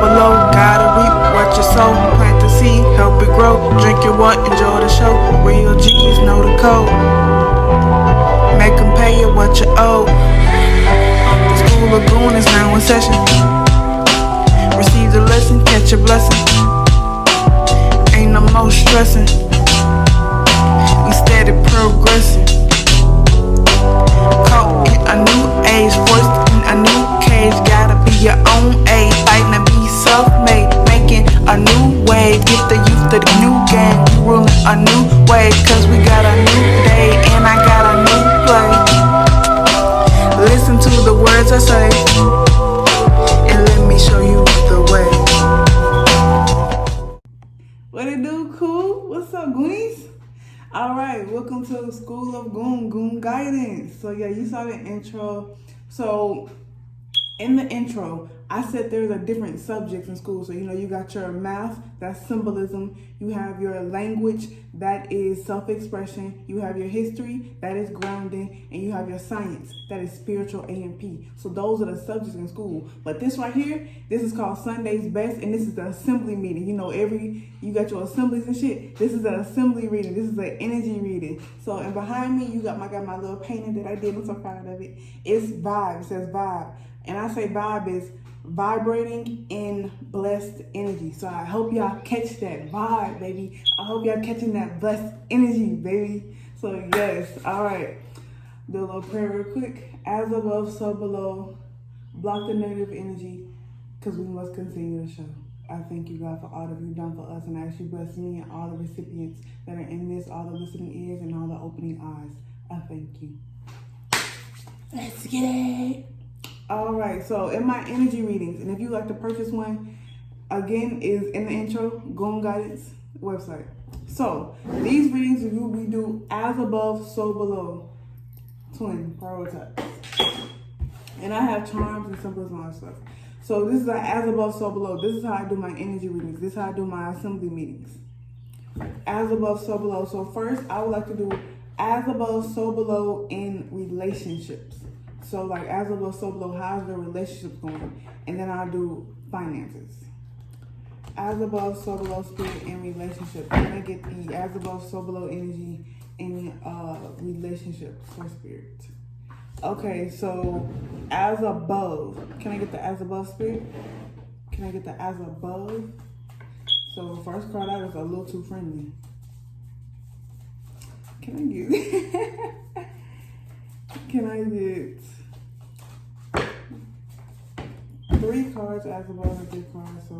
below. Gotta reap what you sow. Plant the seed, help it grow. Drink your what, enjoy the show. Real G's know the code. Make them pay you what you owe. The School of Goon is now in session. Receive the lesson, catch a blessing. Ain't no more stressing. We steady progressing. Caught in a new age, forced in a new cage. Gotta be your own age, fighting to be self-made, making a new way. Get the youth to the new game, we ruling a new way. Cause we got a new day and I got a new play. Listen to the words I say and let me show you the way. What it do, cool? What's up, Goonies? Alright, welcome to the School of Goon Guidance. So yeah, you saw the intro. So in the intro, I said there's a different subjects in school. So you got your math, that's symbolism. You have your language, that is self-expression. You have your history, that is grounding. And you have your science, that is spiritual A&P. So those are the subjects in school. But this right here, this is called Sunday's Best. And this is the assembly meeting. You got your assemblies and shit. This is an assembly reading. This is an energy reading. So, and behind me, I got my little painting that I did. I'm so proud of it. It's vibe. It says vibe. And I say vibe is vibrating in blessed energy. So I hope y'all catch that vibe, baby. I hope y'all catching that blessed energy, baby. So yes, all right. Do a little prayer real quick. As above, so below. Block the negative energy, because we must continue the show. I thank you, God, for all that you've done for us, and I ask you bless me and all the recipients that are in this, all the listening ears and all the opening eyes. I thank you. Let's get it. All right, so in my energy readings, and if you like to purchase one, again, is in the intro, Goon Guidance website. So these readings we do as above, so below, twin power types. And I have charms and symbols and all that stuff. So this is like as above, so below. This is how I do my energy readings. This is how I do my assembly meetings. As above, so below. So first, I would like to do as above, so below in relationships. So like as above, so below, how's the relationship going? And then I'll do finances. As above, so below, spirit and relationship. Can I get the as above, so below energy in relationships for spirit? Okay, so as above. Can I get the as above, spirit? Can I get the as above? So first card out is a little too friendly. Can I get can I get 3 cards as above and 3 cards so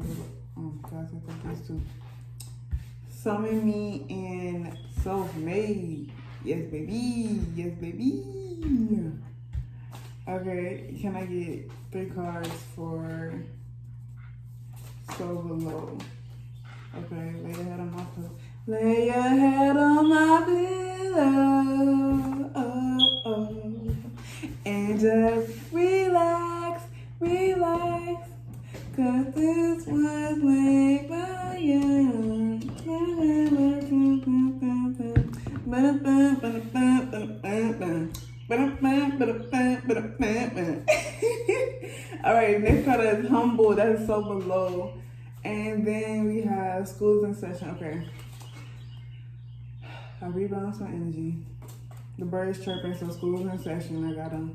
guys, I think there's 2. Summon me in self-made. Yes, baby. Yes, baby. Okay, can I get 3 cards for so below? Okay, lay your head on my pillow. Lay your head on my pillow. Oh, oh. And just relax, relax. Cause this was made by you. Alright, next card is humble. That is so below. And then we have schools in session. Okay. I rebalance my energy. The birds chirping, so school's in session. I gotta,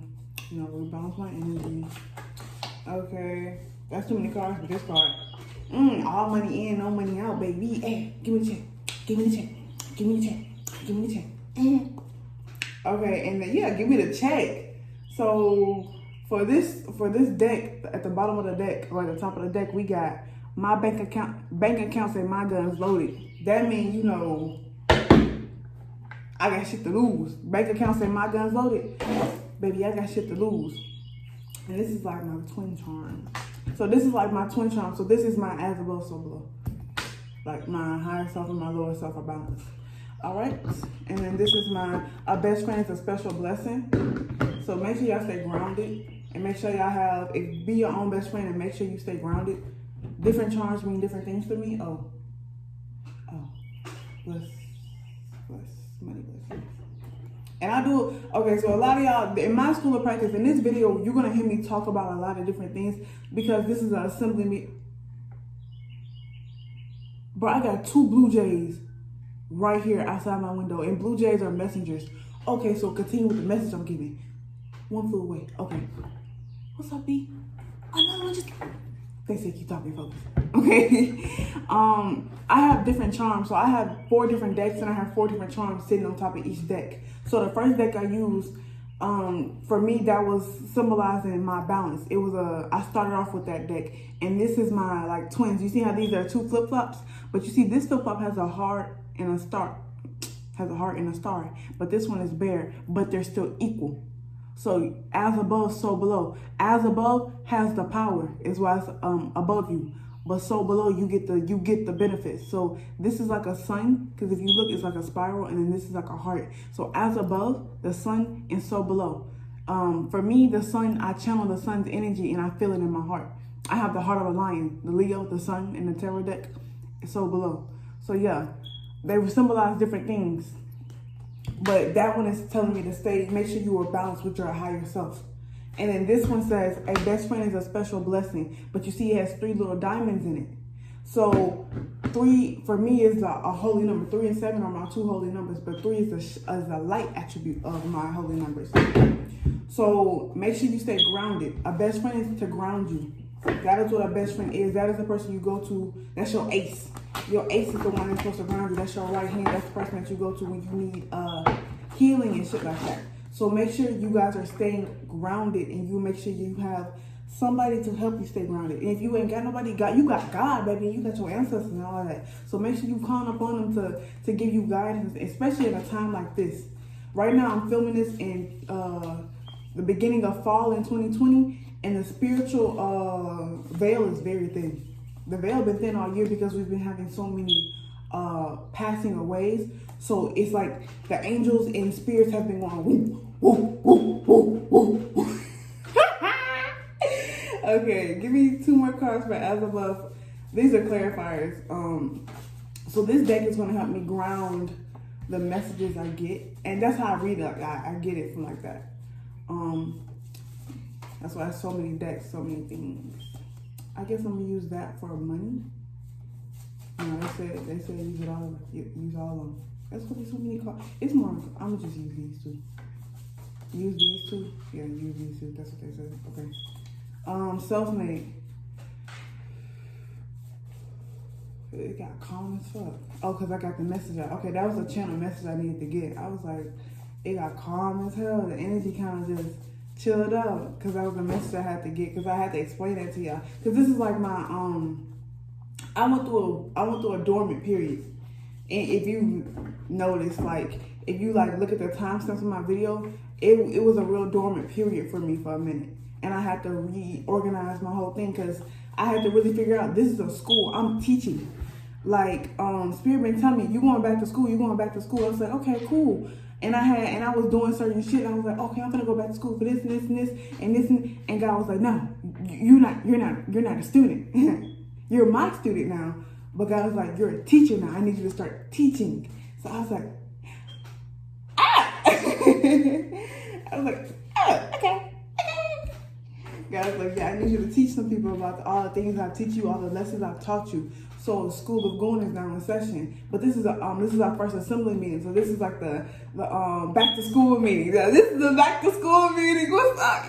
rebalance my energy. Okay. That's too many cards for this card. All money in, no money out, baby. Hey, give me the check. Give me the check. Give me the check. Give me the check. Okay, and then give me the check. So for this deck, at the bottom of the deck or at the top of the deck, we got my bank account say my gun's loaded. That means I got shit to lose. Bank account say my gun's loaded. Baby, I got shit to lose. And this is like my twin charm. So this is like my twin charm. So this is my as above, so below. Like my higher self and my lower self are balanced. All right. And then this is my best friend is a special blessing. So make sure y'all stay grounded. And make sure y'all be your own best friend and make sure you stay grounded. Different charms mean different things to me. Oh. Bless, money, bless. And I do, okay, so a lot of y'all, in my school of practice, in this video, you're going to hear me talk about a lot of different things because this is an assembly meeting. Bro, I got 2 blue jays right here outside my window, and blue jays are messengers. Okay, so continue with the message I'm giving. One flew away. Okay. What's up, B? Another one just... They say keep talking, folks. Okay. I have different charms. So I have 4 different decks, and I have 4 different charms sitting on top of each deck. So the first deck I used, for me, that was symbolizing my balance. It was I started off with that deck, and this is my like twins. You see how these are 2 flip-flops? But you see this flip-flop has a heart and a star. Has a heart and a star. But this one is bare, but they're still equal. So as above, so below. As above has the power, is why it's above you. But so below, you get the benefits. So this is like a sun, because if you look, it's like a spiral, and then this is like a heart. So as above, the sun, and so below. For me, the sun, I channel the sun's energy, and I feel it in my heart. I have the heart of a lion, the Leo, the sun, and the tarot deck, so below. So yeah, they symbolize different things. But that one is telling me to make sure you are balanced with your higher self. And then this one says, a best friend is a special blessing. But you see it has 3 little diamonds in it. So 3, for me, is a holy number. 3 and 7 are my 2 holy numbers. But 3 is the light attribute of my holy numbers. So make sure you stay grounded. A best friend is to ground you. That is what a best friend is. That is the person you go to. That's your ace. Your ace is the one that's supposed to ground you. That's your right hand. That's the person that you go to when you need healing and shit like that. So make sure you guys are staying grounded, and you make sure you have somebody to help you stay grounded. And if you ain't got nobody, you got God, baby. You got your ancestors and all that. So make sure you count upon them to give you guidance, especially at a time like this. Right now, I'm filming this in the beginning of fall in 2020. And the spiritual veil is very thin. The veil been thin all year because we've been having so many passing aways. So it's like the angels and spirits have been going woo, woo, woo, woo, woo, woo. Okay, give me 2 more cards for as above. These are clarifiers. So this deck is going to help me ground the messages I get, and that's how I read it. I get it from like that. That's why so many decks, so many things. I guess I'm gonna use that for money. No, they said use it all. Use all of them. That's what there's so many cards. It's more. I'm gonna just use these 2. Use these 2. Yeah, use these 2. That's what they said. Okay. Self-made. It got calm as fuck. Oh, cause I got the message out. Okay, that was a channel message I needed to get. I was like, it got calm as hell. The energy kind of just chilled out, because that was a message I had to get, because I had to explain that to y'all. Because this is like my I went through a dormant period. And if you notice, like, if you like look at the timestamps of my video, it was a real dormant period for me for a minute. And I had to reorganize my whole thing, because I had to really figure out, this is a school, I'm teaching. Like, Spirit been telling me, you going back to school. I was like, okay, cool. And I was doing certain shit. I was like, okay, I'm gonna go back to school for this and this and this and this and God was like, no, you're not a student. You're my student now. But God was like, you're a teacher now. I need you to start teaching. So I was like, okay. God was like, yeah, I need you to teach some people about all the things I teach you, all the lessons I've taught you. So the School of Goon is now in session, but this is our first assembly meeting. So this is like the back to school meeting. This is the back to school meeting. What's up?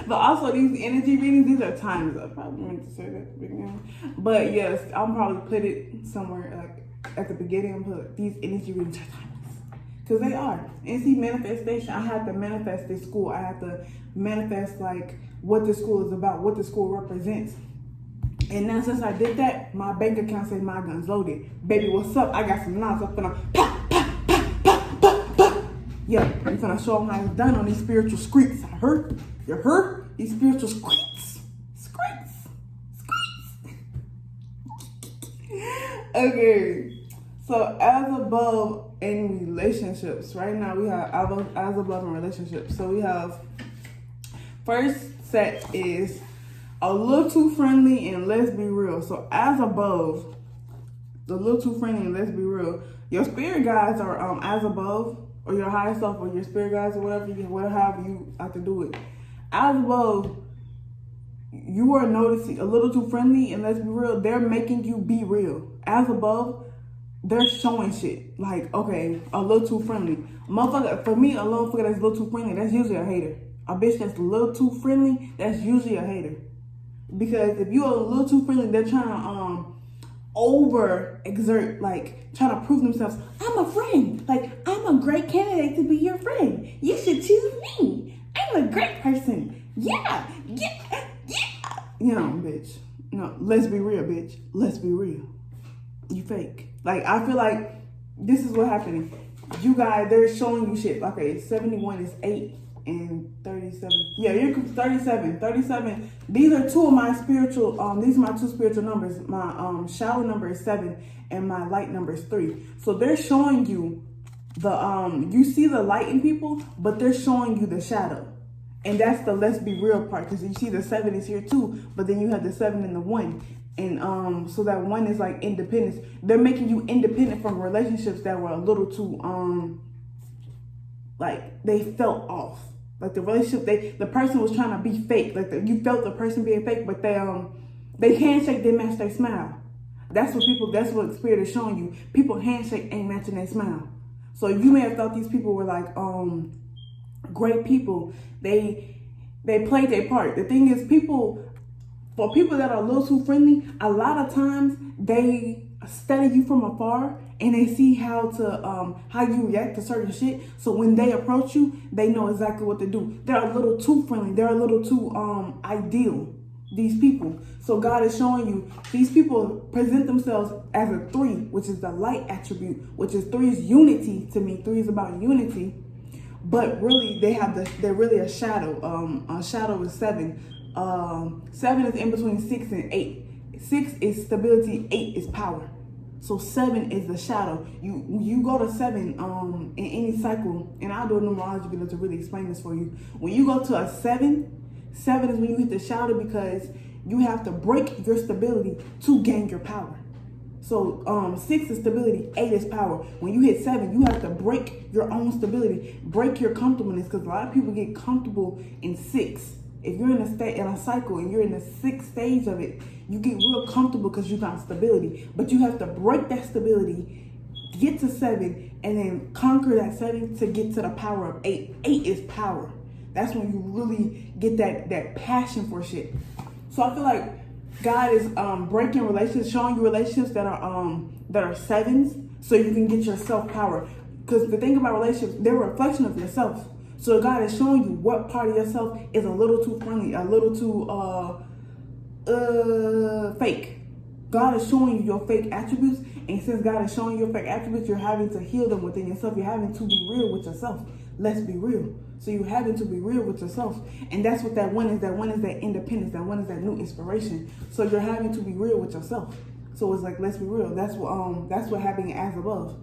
But also these energy readings, these are times up. Probably meant to say that at the beginning, but yes, I'll probably put it somewhere like at the beginning and put these energy readings are timeless, because they are. And see, manifestation. I have to manifest this school. I have to manifest like what this school is about, what the school represents. And now since I did that, my bank account says my gun's loaded. Baby, what's up? I got some knives up and I'm pop, pop, pop, pop, pop, pop. Yeah, I'm gonna show them how it's done on these spiritual scripts. I heard? You heard? These spiritual scripts. Okay, so as above in relationships. Right now we have as above in relationships. So we have, first set is a little too friendly and let's be real. So as above, the little too friendly and let's be real. Your spirit guides are as above, or your higher self, or your spirit guides, or whatever, however you have to do it. As above, you are noticing a little too friendly, and let's be real, they're making you be real. As above, they're showing shit. Like, okay, a little too friendly. Motherfucker, for me, a motherfucker that's a little too friendly, that's usually a hater. A bitch that's a little too friendly, that's usually a hater. Because if you're a little too friendly, they're trying to over exert, like trying to prove themselves. I'm a friend. Like, I'm a great candidate to be your friend. You should choose me. I'm a great person. Yeah. You know, bitch. No, let's be real, bitch. Let's be real. You fake. Like, I feel like this is what happening. You guys, they're showing you shit. Okay, 71 is 8 and 37. Yeah, you're 37. 37. These are two of my spiritual, these are my two spiritual numbers. My shadow number is 7 and my light number is 3. So they're showing you the, you see the light in people, but they're showing you the shadow. And that's the let's be real part, because you see the 7 is here too, but then you have the 7 and the 1. And so that 1 is like independence. They're making you independent from relationships that were a little too like they felt off. Like the relationship, the person was trying to be fake. Like you felt the person being fake, but they handshake didn't match their smile. That's what Spirit is showing you. People handshake ain't matching their smile. So you may have thought these people were like great people. They played their part. The thing is, for people that are a little too friendly, a lot of times they study you from afar and they see how you react to certain shit. So when they approach you, they know exactly what to do. They're a little too friendly. They're a little too ideal, these people. So God is showing you these people present themselves as a 3, which is the light attribute, which is 3 is unity to me. 3 is about unity. But really, they're really a shadow. A shadow is 7. 7 is in between 6 and 8. 6 is stability. 8 is power. So 7 is the shadow. You go to 7 in any cycle, and I'll do a numerology video to really explain this for you. When you go to a 7 is when you hit the shadow, because you have to break your stability to gain your power. So 6 is stability, 8 is power. When you hit 7, you have to break your own stability, break your comfortableness, because a lot of people get comfortable in 6. If you're in a cycle and you're in the 6th stage of it, you get real comfortable because you got stability. But you have to break that stability, get to 7, and then conquer that 7 to get to the power of 8. 8 is power. That's when you really get that passion for shit. So I feel like God is breaking relationships, showing you relationships that are 7s, so you can get your self-power. Because the thing about relationships, they're a reflection of yourself. So God is showing you what part of yourself is a little too friendly, a little too fake. God is showing you your fake attributes, and since God is showing you your fake attributes, you're having to heal them within yourself. You're having to be real with yourself. Let's be real. So you're having to be real with yourself. And that's what that 1 is. That 1 is that independence. That 1 is that new inspiration. So you're having to be real with yourself. So it's like, let's be real. That's what happening as above.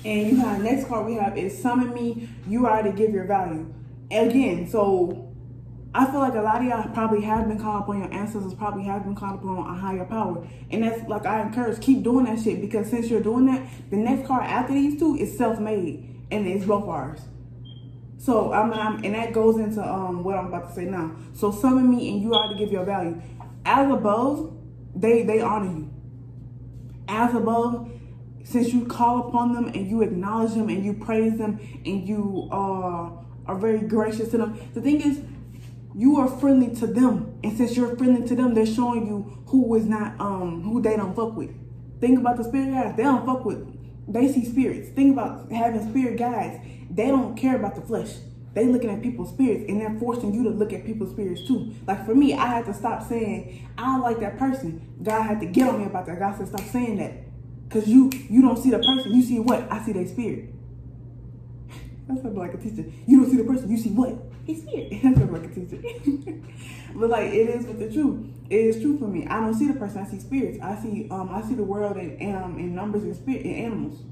And you have next card we have is summon me. You are to give your value. Again, so I feel like a lot of y'all probably have been called upon, your ancestors probably have been called upon a higher power. And that's like, I encourage, keep doing that shit, because since you're doing that, the next card after these 2 is self-made, and it's both ours. So and that goes into what I'm about to say now. So summon me and you are to give your value. As above, they honor you. As above, since you call upon them and you acknowledge them and you praise them and you are very gracious to them. The thing is, you are friendly to them, and since you're friendly to them, they're showing you who is not who they don't fuck with. Think about the spirit guides. They don't fuck with. They see spirits. Think about having spirit guides. They don't care about the flesh. They looking at people's spirits, and they're forcing you to look at people's spirits too. Like for me, I had to stop saying I don't like that person. God had to get on me about that. God said stop saying that, because you don't see the person. You see what? I see their spirit. That sounds like a teacher. You don't see the person. You see what? His spirit. That sounds like a teacher. But like, it is with the truth. It is true for me. I don't see the person. I see spirits. I see the world in numbers and spirit and animals.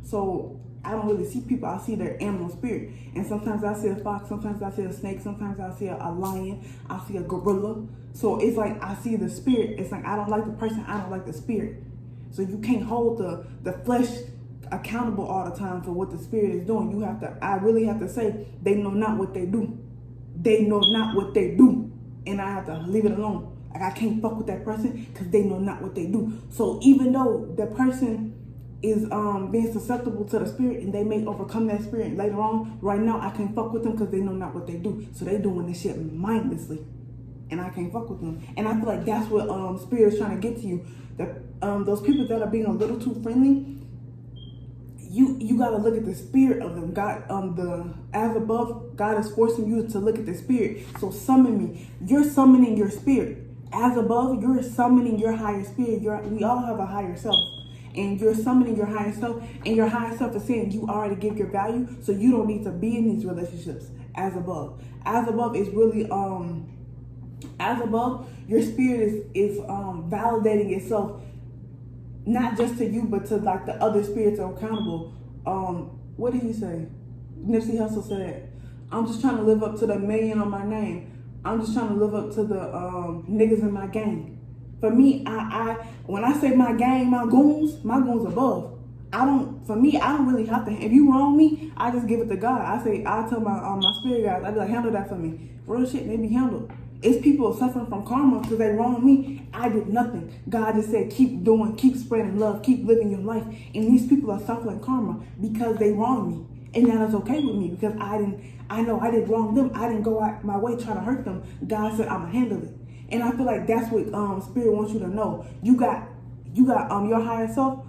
So I don't really see people. I see their animal spirit. And sometimes I see a fox. Sometimes I see a snake. Sometimes I see a lion. I see a gorilla. So it's like I see the spirit. It's like I don't like the person. I don't like the spirit. So you can't hold the flesh accountable all the time for what the spirit is doing. I really have to say, they know not what they do. They know not what they do. and I have to leave it alone. Like, I can't fuck with that person because they know not what they do. So even though the person is being susceptible to the spirit and they may overcome that spirit later on, right now I can't fuck with them because they know not what they do. So they doing this shit mindlessly, and I can't fuck with them. And I feel like that's what spirit is trying to get to you. That those people that are being a little too friendly, you got to look at the spirit of them. God, as above, God is forcing you to look at the spirit. So summon me. You're summoning your spirit. As above, you're summoning your higher spirit. We all have a higher self, and you're summoning your higher self. And your higher self is saying you already give your value, so you don't need to be in these relationships. As above, is really as above, your spirit is validating itself, not just to you, but to like the other spirits are accountable. What did he say? Nipsey Hussle said, I'm just trying to live up to the million on my name. I'm just trying to live up to the niggas in my gang. For me, I when I say my gang, my goons above. I don't really have to. If you wrong me, I just give it to God. I tell my spirit guys, I be like, handle that for me. Real shit, they be handled. It's people suffering from karma because they wrong me. I did nothing. God just said, keep doing, keep spreading love, keep living your life. And these people are suffering karma because they wrong me. And that is okay with me because I know I didn't wrong them. I didn't go out my way trying to hurt them. God said, I'ma handle it. And I feel like that's what spirit wants you to know. You got your higher self.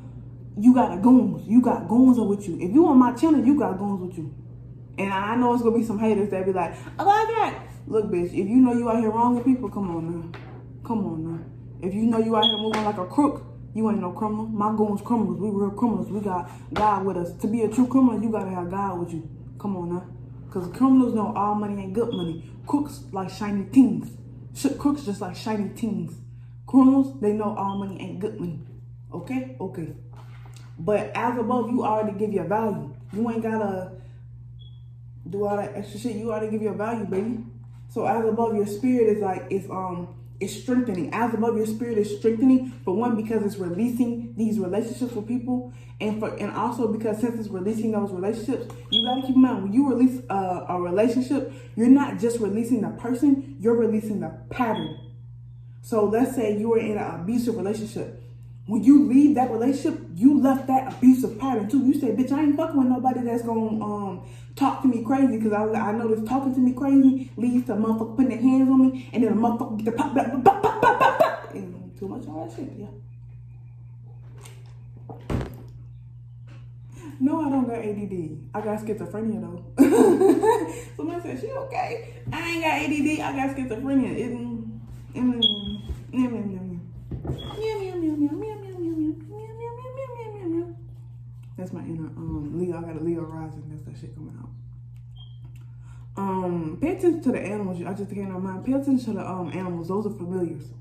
You got goons. You got goons with you. If you on my channel, you got goons with you. And I know it's gonna be some haters that be like, I like that. Look, bitch, if you know you out here wronging people, come on now. Come on now. If you know you out here moving like a crook, you ain't no criminal. My goons criminals. We real criminals. We got God with us. To be a true criminal, you gotta have God with you. Come on now. Because criminals know all money ain't good money. Crooks like shiny things. Crooks just like shiny things. Criminals, they know all money ain't good money. Okay? Okay. But as above, you already give your value. You ain't gotta do all that extra shit. You already give your value, baby. So as above, your spirit is like it's strengthening. As above, your spirit is strengthening. For one, because it's releasing these relationships with people, and also because since it's releasing those relationships, you gotta keep in mind when you release a relationship, you're not just releasing the person, you're releasing the pattern. So let's say you were in an abusive relationship. When you leave that relationship, you left that abusive pattern too. You say, bitch, I ain't fucking with nobody that's gonna talk to me crazy, because I know this talking to me crazy leads to a motherfucker putting their hands on me, and then a motherfucker get the pop, and too much all that shit, yeah. No, I don't got ADD. I got schizophrenia though. Somebody said, she okay? I ain't got ADD, I got schizophrenia. That's my inner Leo. I got a Leo rising. That's that shit coming out. Pay attention to the animals. I just came on mind. Pay attention to the animals. Those are familiars.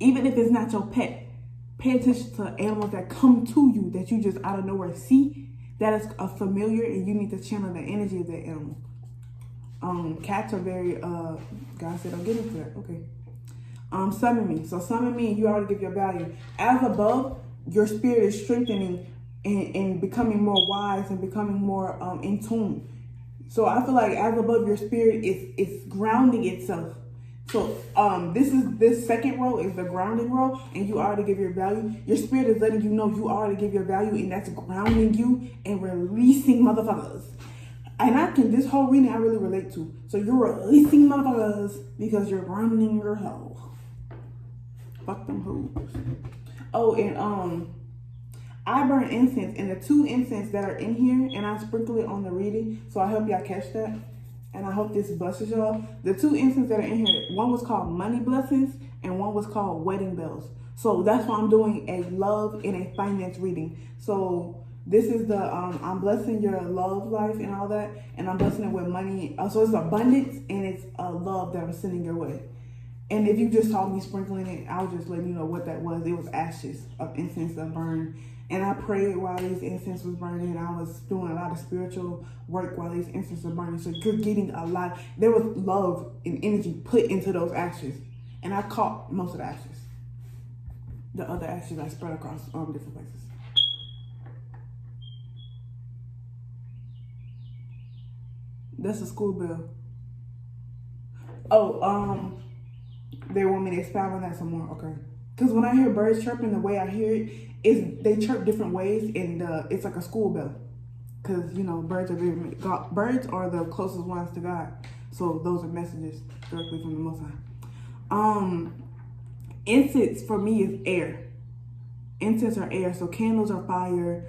Even if it's not your pet, pay attention to animals that come to you that you just out of nowhere see. That is a familiar, and you need to channel the energy of that animal. Cats are very God said, "Don't get into that." Okay. Summon me. So summon me, and you already give your value. As above, your spirit is strengthening and becoming more wise and becoming more in tune. So I feel like as above, your spirit is grounding itself. So this second row is the grounding row, and you already give your value. Your spirit is letting you know you already give your value, and that's grounding you and releasing motherfuckers. And this whole reading I really relate to. So you're releasing motherfuckers because you're grounding your health. Fuck them hoes. Oh, and I burn incense, and the 2 incense that are in here, and I sprinkle it on the reading, so I hope y'all catch that. And I hope this blesses y'all. The 2 incense that are in here, one was called money blessings, and one was called wedding bells. So that's why I'm doing a love and a finance reading. So this is the I'm blessing your love life and all that, and I'm blessing it with money. So it's abundance, and it's love that I'm sending your way. And if you just saw me sprinkling it, I was just letting you know what that was. It was ashes of incense that burned. And I prayed while these incense was burning. I was doing a lot of spiritual work while these incense were burning. So you're getting a lot. There was love and energy put into those ashes. And I caught most of the ashes. The other ashes I spread across different places. That's a school bell. Oh, They want me to expound on that some more. Okay. Because when I hear birds chirping, the way I hear it is they chirp different ways, and it's like a school bell. Because birds are the closest ones to God, so those are messages directly from the Most High. Incense for me is air. Incense are air, so candles are fire,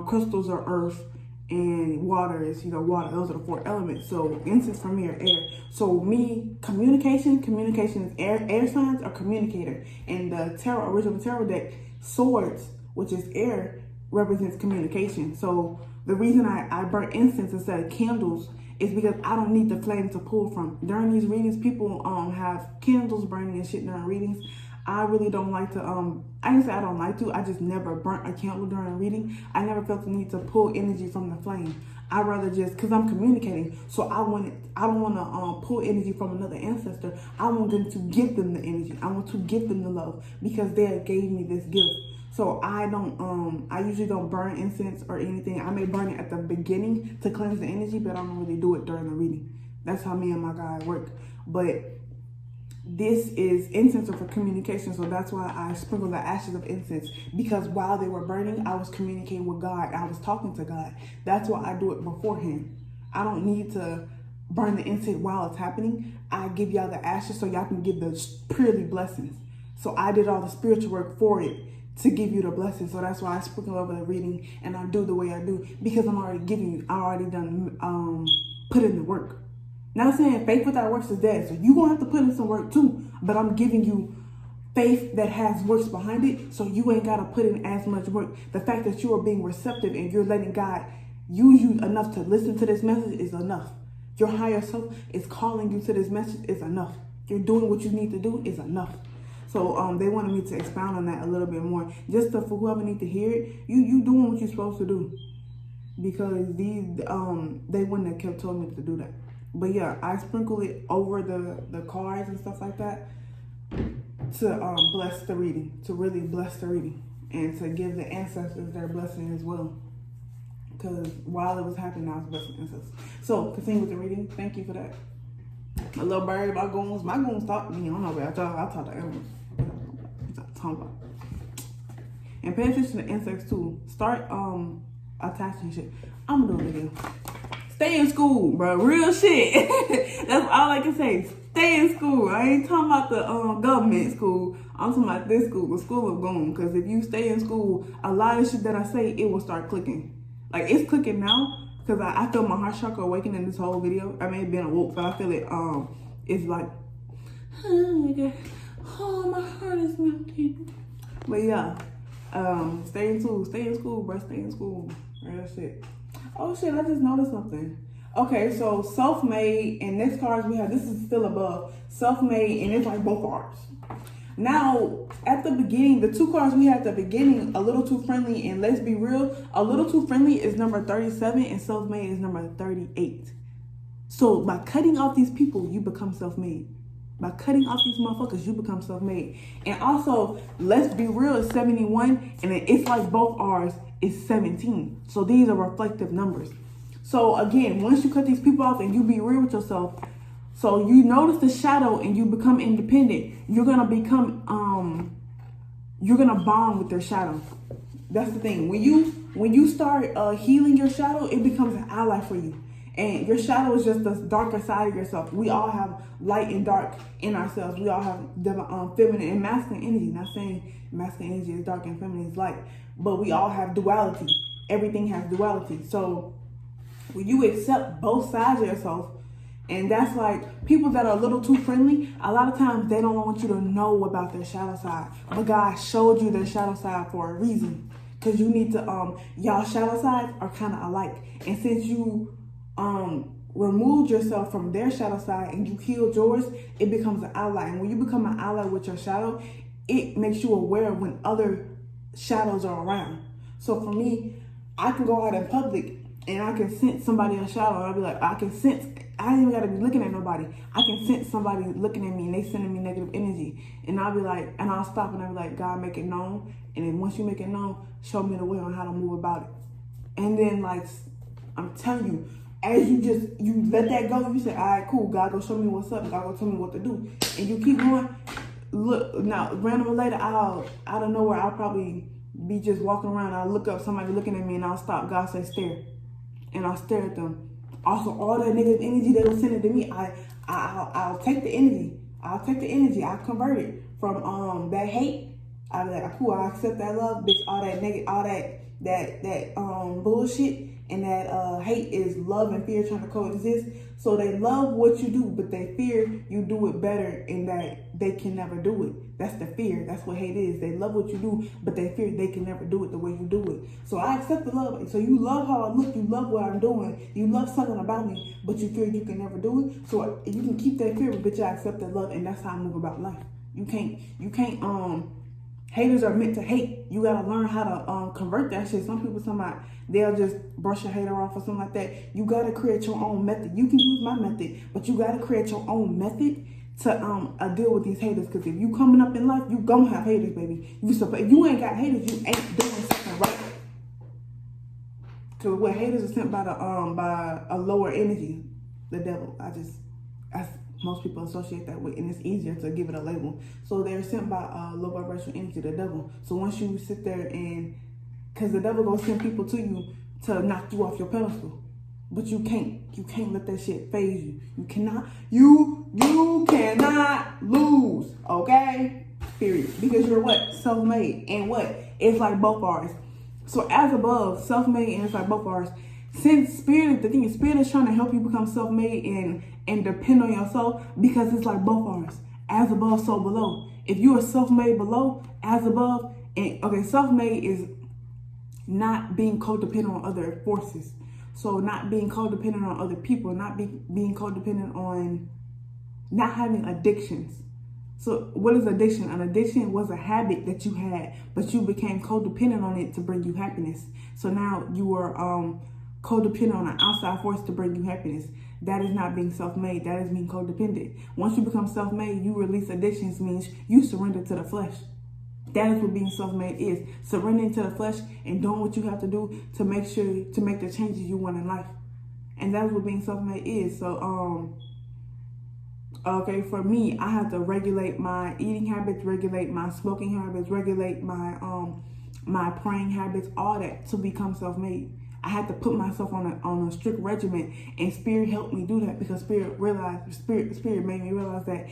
crystals are earth, and water is water. Those are the 4 elements. So incense for me are air. So me, communication is air. Air signs are communicator, and the original tarot deck, swords, which is air, represents communication. So the reason I burn incense instead of candles is because I don't need the flame to pull from. During these readings, people have candles burning and shit during readings. I really don't like to, I didn't say I don't like to, I just never burnt a candle during a reading. I never felt the need to pull energy from the flame. I rather just, because I'm communicating, so I don't want to pull energy from another ancestor. I want them to give them the energy. I want to give them the love because they gave me this gift. So I usually don't burn incense or anything. I may burn it at the beginning to cleanse the energy, but I don't really do it during the reading. That's how me and my guy work. But this is incense for communication, so that's why I sprinkle the ashes of incense, because while they were burning, I was communicating with God. I was talking to God. That's why I do it beforehand. I don't need to burn the incense while it's happening. I give y'all the ashes so y'all can give the purely blessings. So I did all the spiritual work for it to give you the blessings. So that's why I sprinkle over the reading and I do the way I do, because I'm already giving you. I already done put in the work. Not saying faith without works is dead. So you're going to have to put in some work too. But I'm giving you faith that has works behind it. So you ain't got to put in as much work. The fact that you are being receptive and you're letting God use you enough to listen to this message is enough. Your higher self is calling you to this message is enough. You're doing what you need to do is enough. So they wanted me to expound on that a little bit more. Just for whoever need to hear it, you doing what you're supposed to do. Because they wouldn't have kept telling me to do that. But yeah, I sprinkle it over the cards and stuff like that to bless the reading, to really bless the reading, and to give the ancestors their blessing as well. Because while it was happening, I was blessing ancestors. So continue with the reading. Thank you for that. My little bird, my goons talk to me. I don't know about y'all. I talk to animals. About. And pay attention to insects too. Start attaching shit. I'm gonna do a video. Stay in school, bro. Real shit. That's all I can say. Stay in school. I ain't talking about the government school. I'm talking about this school, the School of Goon. Because if you stay in school, a lot of shit that I say, it will start clicking. Like, it's clicking now. Because I feel my heart chakra awakening in this whole video. I may have been awoke, but I feel it. It's like, oh my God. Oh, my heart is melting. But yeah. Stay in school. Stay in school, bro. Stay in school. Real shit. Oh shit, I just noticed something. Okay, so self-made, and next cards we have, this is still above. Self-made, and it's like both cards. Now, at the beginning, the 2 cards we had at the beginning, A Little Too Friendly and Let's Be Real. A Little Too Friendly is number 37 and self-made is number 38. So by cutting off these people, you become self-made. By cutting off these motherfuckers, you become self-made. And also, Let's Be Real is 71, and it's like both R's is 17. So these are reflective numbers. So again, once you cut these people off and you be real with yourself, so you notice the shadow and you become independent, you're gonna become you're gonna bond with your shadow. That's the thing. When you start healing your shadow, it becomes an ally for you. And your shadow is just the darker side of yourself. We all have light and dark in ourselves. We all have feminine and masculine energy. Not saying masculine energy is dark and feminine is light, but we all have duality. Everything has duality. So when you accept both sides of yourself, and that's like people that are a little too friendly, a lot of times they don't want you to know about their shadow side. But God showed you their shadow side for a reason. Because you need to, y'all shadow sides are kind of alike. And since you removed yourself from their shadow side and you healed yours, it becomes an ally. And when you become an ally with your shadow, it makes you aware when other shadows are around. So for me, I can go out in public and I can sense somebody in a shadow, and I'll be like, I ain't even gotta be looking at nobody. I can sense somebody looking at me and they sending me negative energy. And I'll be like, and I'll stop and I'll be like, God, make it known. And then once you make it known, show me the way on how to move about it. And then like, I'm telling you, as you let that go, you say, all right, cool, God go show me what's up, God go tell me what to do. And you keep going, look now, random later, out of nowhere, I'll probably be just walking around. I'll look up, somebody looking at me, and I'll stop. God says stare, and I'll stare at them. Also, all that negative energy they will send it to me, I'll take the energy. I'll take the energy. I'll convert it from that hate. I'll be like, cool, I accept that love, bitch. All that negative, all that bullshit and that hate is love and fear trying to coexist. So they love what you do, but they fear you do it better and that they can never do it. That's the fear. That's what hate is. They love what you do, but they fear they can never do it the way you do it. So I accept the love. So you love how I look. You love what I'm doing. You love something about me, but you fear you can never do it. So you can keep that fear, but bitch, I accept that love, and that's how I move about life. You can't haters are meant to hate. You gotta learn how to convert that shit. Some people they'll just brush a hater off or something like that. You gotta create your own method. You can use my method, but you gotta create your own method to deal with these haters. Because if you coming up in life, you gonna have haters, baby. If you ain't got haters, you ain't doing something right. Because what haters are sent by a lower energy, the devil. Most people associate that with, and it's easier to give it a label. So they're sent by low vibrational energy, the devil. So once you sit there because the devil gonna send people to you to knock you off your pedestal, but you can't let that shit phase you. You cannot lose, okay? Period. Because you're what? Self-made. And what? It's like both ours. So as above, self-made, and it's like both ours. Since spirit is trying to help you become self-made and depend on yourself, because it's like both ours. As above, so below. If you are self-made below, as above, self-made is not being codependent on other forces. So not being codependent on other people, not being codependent on not having addictions. So what is addiction? An addiction was a habit that you had, but you became codependent on it to bring you happiness. So now you are codependent on an outside force to bring you happiness. That is not being self-made. That is being codependent. Once you become self-made, you release addictions, means you surrender to the flesh. That is what being self-made is. Surrendering to the flesh and doing what you have to do to make the changes you want in life. And that's what being self-made is. So, for me, I have to regulate my eating habits, regulate my smoking habits, regulate my praying habits, all that to become self-made. I had to put myself on a strict regimen, and Spirit helped me do that, because Spirit made me realize that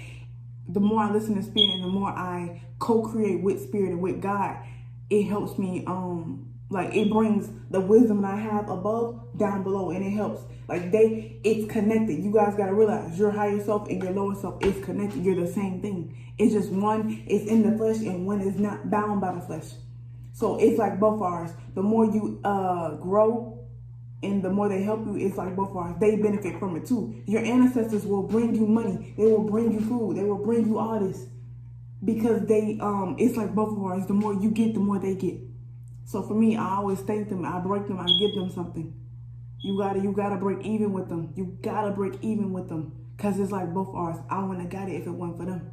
the more I listen to Spirit and the more I co-create with Spirit and with God, it helps me it brings the wisdom that I have above down below, and it helps. It's connected. You guys gotta realize your higher self and your lower self is connected. You're the same thing. It's just one is in the flesh and one is not bound by the flesh. So it's like both ours. The more you grow and the more they help you, it's like both ours. They benefit from it too. Your ancestors will bring you money. They will bring you food. They will bring you all this. Because it's like both of ours. The more you get, the more they get. So for me, I always thank them. I break them. I give them something. You gotta break even with them. You gotta break even with them. Because it's like both ours. I wouldn't have got it if it wasn't for them.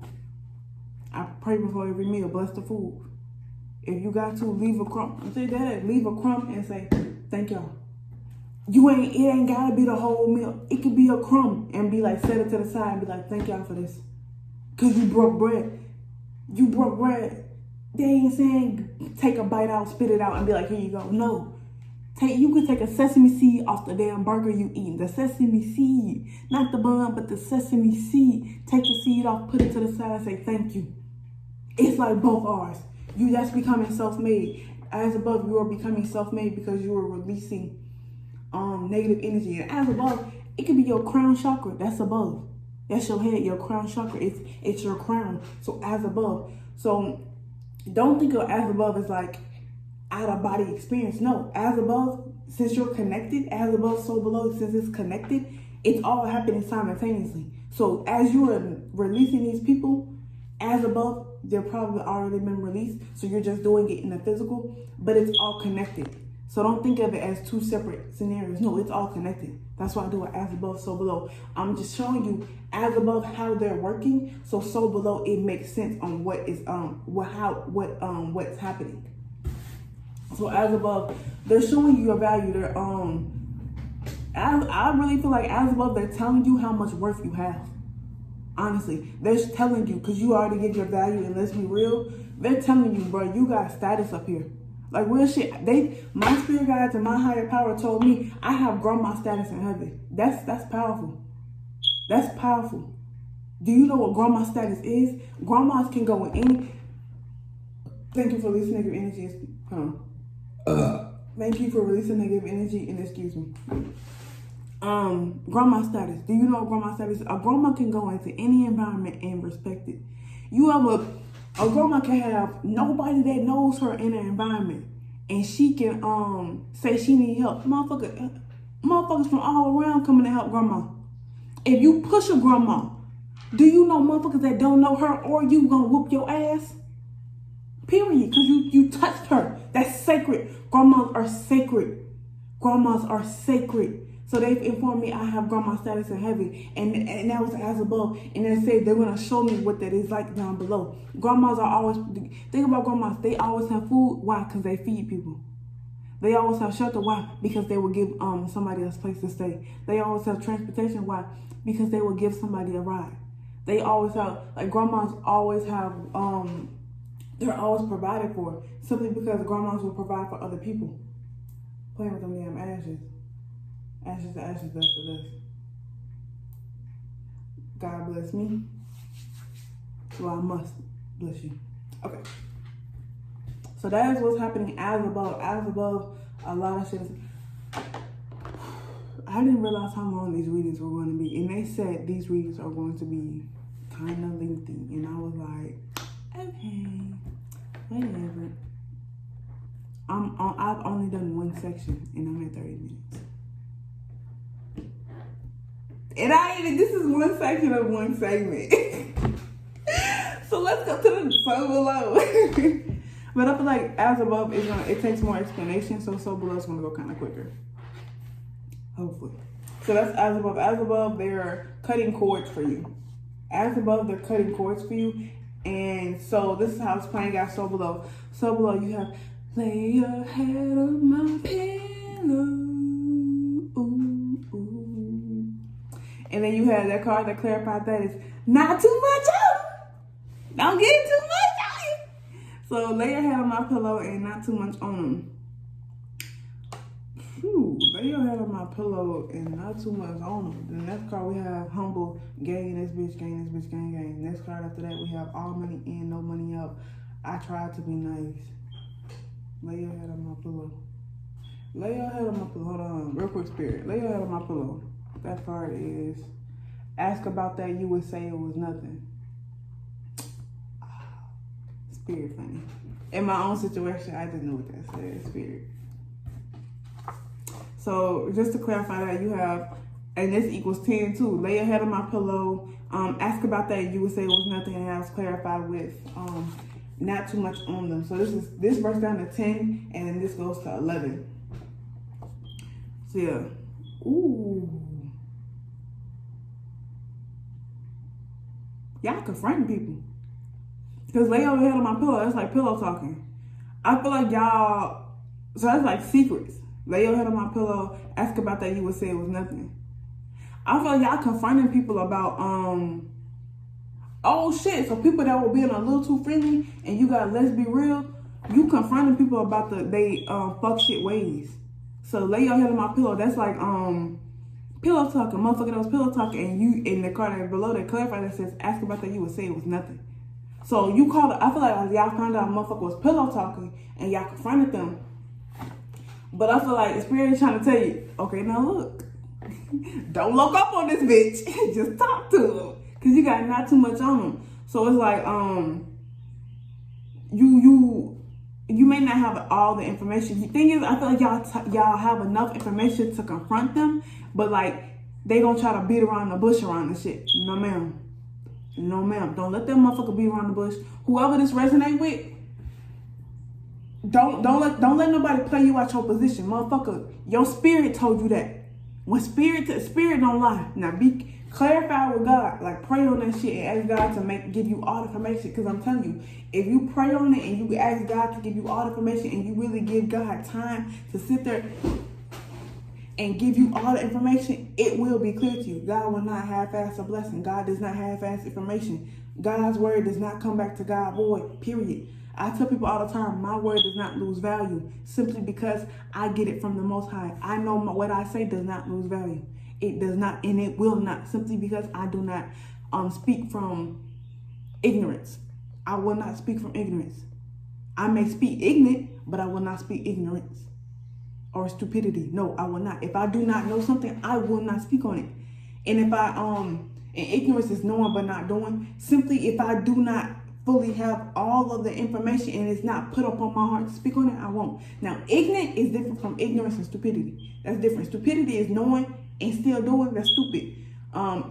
I pray before every meal. Bless the food. If you got to, leave a crumb. Say that. Leave a crumb and say, thank y'all. It ain't gotta be the whole meal. It could be a crumb and be like, set it to the side and be like, thank y'all for this. Because you broke bread. You broke bread. They ain't saying take a bite out, spit it out, and be like, here you go. No. You could take a sesame seed off the damn burger you eating. The sesame seed. Not the bun, but the sesame seed. Take the seed off, put it to the side, and say thank you. It's like both ours. That's becoming self-made. As above, you are becoming self-made because you are releasing negative energy. And as above, it could be your crown chakra. That's above. That's your head, your crown chakra. It's your crown. So as above. So don't think of as above as like out of body experience. No, as above, since you're connected, as above, so below, since it's connected, it's all happening simultaneously. So as you are releasing these people, as above, they're probably already been released. So you're just doing it in the physical, but it's all connected. So don't think of it as two separate scenarios. No, it's all connected. That's why I do it as above, so below. I'm just showing you as above how they're working. So below, it makes sense on what is what's happening. So as above, they're showing you your value. They're I really feel like as above, they're telling you how much worth you have. Honestly, they're telling you, because you already give your value, and let's be real, they're telling you, bro, you got status up here. Like real shit. My spirit guides and my higher power told me I have grandma status in heaven. That's powerful. That's powerful. Do you know what grandma status is? Grandmas can go in any. Thank you for releasing negative energy. Thank you for releasing negative energy, and excuse me. Grandma status. Do you know what grandma status is? A grandma can go into any environment and respect it. You have a grandma can have nobody that knows her in an environment, and she can say she need help. Motherfuckers from all around coming to help grandma. If you push a grandma, do you know motherfuckers that don't know her or you gonna whoop your ass? Period. Because you touched her. That's sacred. Grandmas are sacred. Grandmas are sacred. So they've informed me I have grandma status in heaven. And that was as above. And they said they're going to show me what that is like down below. Grandmas are always, think about grandmas. They always have food. Why? Because they feed people. They always have shelter. Why? Because they will give somebody else a place to stay. They always have transportation. Why? Because they will give somebody a ride. They always have, like grandmas always have, they're always provided for. Simply because grandmas will provide for other people. Playing with them damn ashes. Ashes to ashes, dust to dust. God bless me. So I must bless you. Okay. So that is what's happening as above. As above, a lot of shit. I didn't realize how long these readings were going to be. And they said these readings are going to be kind of lengthy. And I was like, okay, whatever. I've only done one section and I'm at 30 minutes. And this is one section of one segment. So let's go to the so below. But I feel like as above, it takes more explanation, so below is gonna go kind of quicker. Hopefully. So that's as above. As above, they're cutting cords for you. As above, they're cutting cords for you. And so this is how it's playing out so below. So below you have, lay your head on my pillow. Ooh, ooh. And then you have that card that clarified that is not too much on. Don't get too much on you. So lay your head on my pillow and not too much on them. Lay your head on my pillow and not too much on them. The next card we have humble, gain this bitch, gain this bitch, gain, gain. Next card after that we have all money in, no money out. I tried to be nice. Lay your head on my pillow. Lay your head on my pillow. Hold on, real quick, spirit. Lay your head on my pillow. That card is ask about that. You would say it was nothing. Spirit funny. In my own situation, I didn't know what that said. Spirit. So just to clarify that, you have, and this equals 10 too. Lay your head on my pillow. Ask about that. You would say it was nothing, and I was clarified with not too much on them. So this breaks down to 10, and then this goes to 11. So yeah. Ooh. Y'all confronting people. Because lay your head on my pillow, that's like pillow talking. I feel like y'all, so that's like secrets. Lay your head on my pillow, ask about that, you would say it was nothing. I feel like y'all confronting people about, oh shit, so people that were being a little too friendly and you got, let's be real, you confronting people about they fuck shit ways. So lay your head on my pillow, that's like, pillow talking, motherfucker that was pillow talking, and you, in the card below that clarified that says, ask about that, you would say it was nothing. So you called, I feel like y'all found out a motherfucker was pillow talking and y'all confronted them. But I feel like the spirit is trying to tell you, okay, now look, don't look up on this bitch. Just talk to him. Because you got not too much on him. So it's like, you may not have all the information. The thing is, I feel like y'all have enough information to confront them, but like, they gonna try to beat around the bush around this shit. No ma'am. No ma'am. Don't let that motherfucker beat around the bush. Whoever this resonate with, don't let nobody play you out your position, motherfucker. Your spirit told you that. When spirit don't lie. Now clarify with God. Like pray on that shit and ask God to give you all the information. Because I'm telling you, if you pray on it and you ask God to give you all the information and you really give God time to sit there and give you all the information, it will be clear to you. God will not half-ass a blessing. God does not half-ass information. God's word does not come back to God void, period. I tell people all the time, my word does not lose value simply because I get it from the Most High. I know what I say does not lose value. It does not, and it will not, simply because I do not speak from ignorance. I will not speak from ignorance. I may speak ignorant, but I will not speak ignorance or stupidity. No, I will not. If I do not know something, I will not speak on it. And if I and ignorance is knowing but not doing. Simply, if I do not fully have all of the information and it's not put up on my heart to speak on it, I won't. Now, ignorant is different from ignorance and stupidity. That's different. Stupidity is knowing and still doing. That's stupid.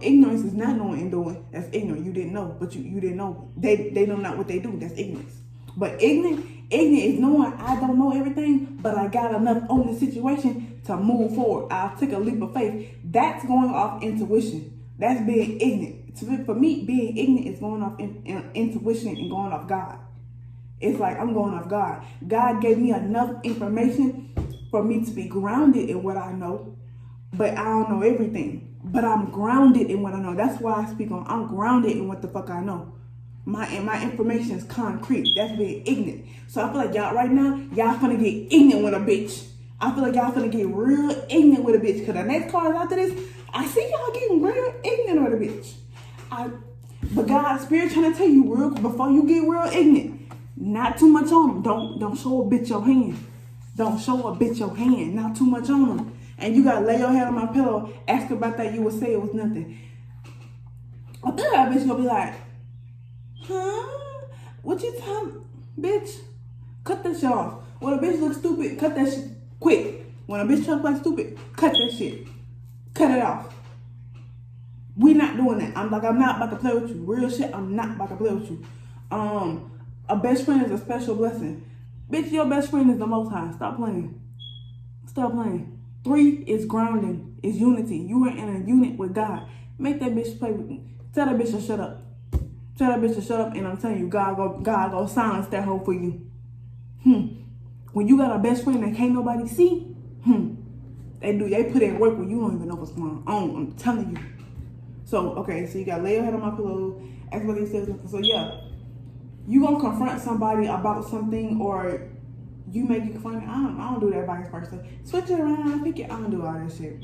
Ignorance is not knowing and doing. That's ignorant. You didn't know, but you didn't know. They know not what they do. That's ignorance. But ignorant is knowing I don't know everything, but I got enough on the situation to move forward. I'll take a leap of faith. That's going off intuition. That's being ignorant. For me, being ignorant is going off intuition and going off God. It's like I'm going off God. God gave me enough information for me to be grounded in what I know, but I don't know everything. But I'm grounded in what I know. That's why I speak on. I'm grounded in what the fuck I know. My information is concrete. That's being ignorant. So I feel like y'all right now, y'all finna get ignorant with a bitch. I feel like y'all finna get real ignorant with a bitch. Cause the next card after this, I see y'all getting real ignorant with a bitch. But God's spirit trying to tell you real before you get real ignorant. Not too much on them. Don't show a bitch your hand. Don't show a bitch your hand. Not too much on them. And you gotta lay your head on my pillow, ask about that, you would say it was nothing. I feel like a bitch gonna be like, huh? What you talking, bitch? Cut that shit off. When a bitch looks stupid, cut that shit quick. When a bitch talks like stupid, cut that shit. Cut it off. We not doing that. I'm not about to play with you. Real shit, I'm not about to play with you. A best friend is a special blessing. Bitch, your best friend is the Most High. Stop playing. Stop playing. 3 is grounding, is unity. You are in a unit with God. Make that bitch play with me. Tell that bitch to shut up. Tell that bitch to shut up, and I'm telling you, God go silence that hoe for you. When you got a best friend that can't nobody see, they put in work when you don't even know what's going on. I'm telling you. So, okay, so you got to lay your head on my pillow, ask what they say. So, yeah, you going to confront somebody about something, or you may get confronted. I don't do that vice versa. Switch it around. I don't do all that shit.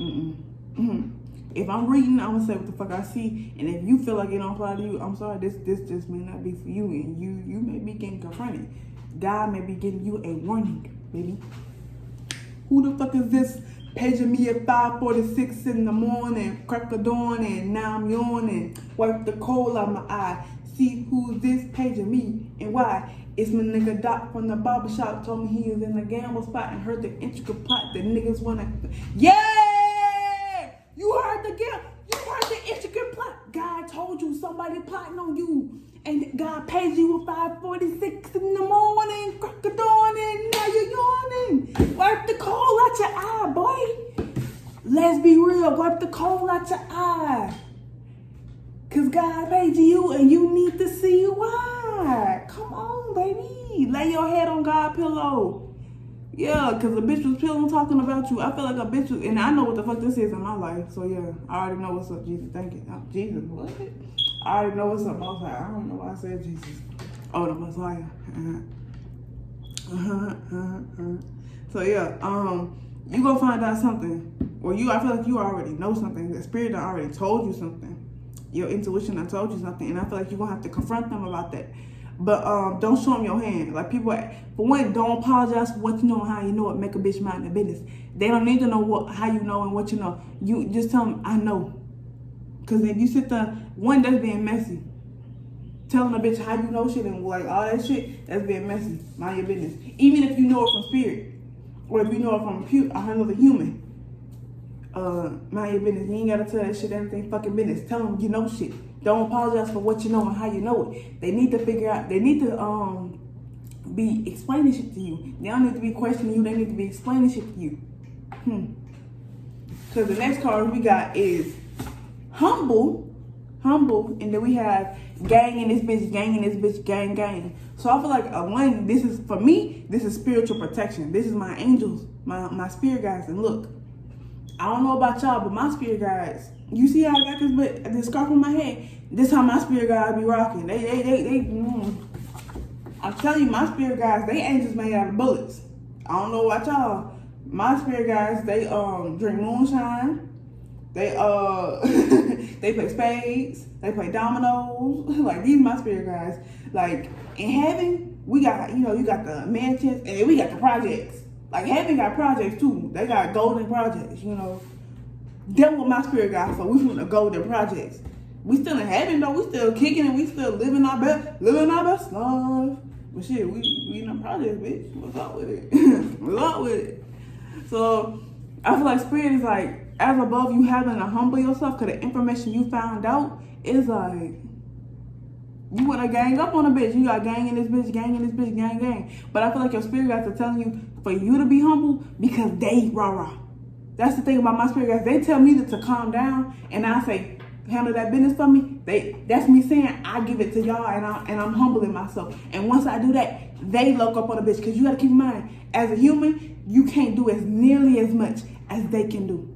If I'm reading, I'm going to say what the fuck I see. And if you feel like it don't apply to you, I'm sorry, this just may not be for you. And you may be getting confronted. God may be giving you a warning, baby. Who the fuck is this paging me at 5:46 in the morning, crack of dawn, and now I'm yawning, wipe the coal out my eye, see who's this paging me and why? It's my nigga Doc from the barbershop, told me he was in the gamble spot and heard the intricate plot that niggas wanna. Yeah! You heard the intricate plot. God told you somebody plotting on you. And God pays you at 5:46 in the morning, crack of dawn, and now you're yawning. Wipe the coal out your eye, boy. Let's be real, wipe the coal out your eye. Cause God paid you and you need to see why. Come on, baby. Lay your head on God's pillow. Yeah, cause a bitch was pillow talking about you. I feel like a bitch was, and I know what the fuck this is in my life. So yeah, I already know what's up, Jesus. Thank you. Oh, Jesus, what? I already know what's up, Most High. I don't know why I said Jesus. Oh, the Most High. So yeah, you gonna find out something. Or I feel like you already know something. The spirit done already told you something. Your intuition done told you something. And I feel like you're gonna have to confront them about that. But don't show them your hand. Like people, for one, don't apologize for what you know and how you know it. Make a bitch mind their business. They don't need to know how you know and what you know. You just tell them, I know. Because if you sit there, one, that's being messy. Telling a bitch how you know shit and like all that shit, that's being messy. Mind your business. Even if you know it from spirit. Or if you know it from another human. Mind your business. You ain't gotta tell that shit everything fucking business. Tell them you know shit. Don't apologize for what you know and how you know it. They need to figure out, they need to be explaining shit to you. They don't need to be questioning you, they need to be explaining shit to you. Because the next card we got is humble, and then we have gang in this bitch, gang. So I feel like one, this is, for me, this is spiritual protection. This is my angels, my spirit guys. And look, I don't know about y'all, but my spirit guides, you see how I got this scarf on my head? This how my spirit guides be rocking. I'm telling you, my spirit guides, they ain't just made out of bullets. I don't know about y'all. My spirit guides, they drink moonshine. They they play spades. They play dominoes. Like, these my spirit guides. Like, in heaven, we got, you got the mansions and we got the projects. Like, heaven got projects too. They got golden projects, Them with my spirit guides, so we from the golden projects. We still in heaven though. We still kicking and we still living our best life. But shit, we in the projects, bitch. What's up with it? What's up with it? So I feel like spirit is like, as above, you having to humble yourself, because the information you found out is like, you want to gang up on a bitch. You got gang in this bitch, gang. But I feel like your spirit guides are telling you for you to be humble because they rah-rah. That's the thing about my spirit guides. They tell me to calm down, and I say, handle that business for me. That's me saying I give it to y'all, and I'm humbling myself. And once I do that, they look up on a bitch. Because you got to keep in mind, as a human, you can't do as nearly as much as they can do.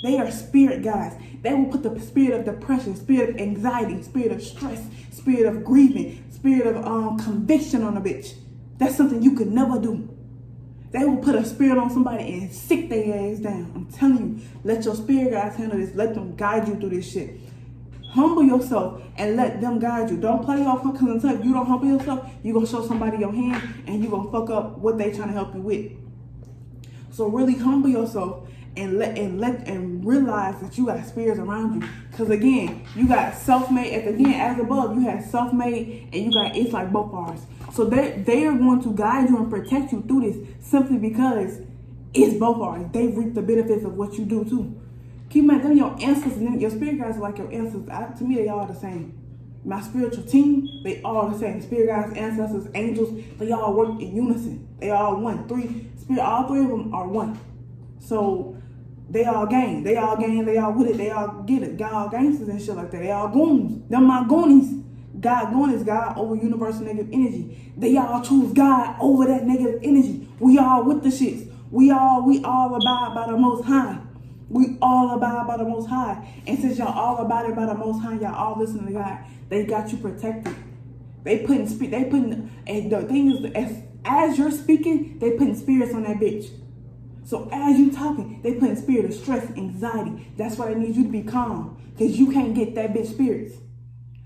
They are spirit guides. They will put the spirit of depression, spirit of anxiety, spirit of stress, spirit of grieving, spirit of conviction on a bitch. That's something you could never do. They will put a spirit on somebody and sick their ass down. I'm telling you, let your spirit guides handle this. Let them guide you through this shit. Humble yourself and let them guide you. Don't play off, because until you don't humble yourself, you're going to show somebody your hand and you're going to fuck up what they trying to help you with. So really humble yourself and realize that you got spirits around you. Because again, you got self-made. As above, you have self-made and you got it's like both ours. So they are going to guide you and protect you through this simply because it's both ours. They reap the benefits of what you do too. Keep in mind, them your ancestors, your spirit guides are like your ancestors. To me, they all the same. My spiritual team, they all the same. Spirit guides, ancestors, angels, they all work in unison. They all one. All three of them are one. So they all gang. They all with it. They all get it. God all gangsters and shit like that. They all goons. Them my goonies. God going is God over universal negative energy. They all choose God over that negative energy. We all with the shits. We all abide by the Most High. We all abide by the Most High. And since y'all all abided by the Most High, y'all all listen to God. They got you protected. And the thing is, as you're speaking, they putting spirits on that bitch. So as you talking, they putting spirit of stress, anxiety. That's why they need you to be calm, because you can't get that bitch spirits.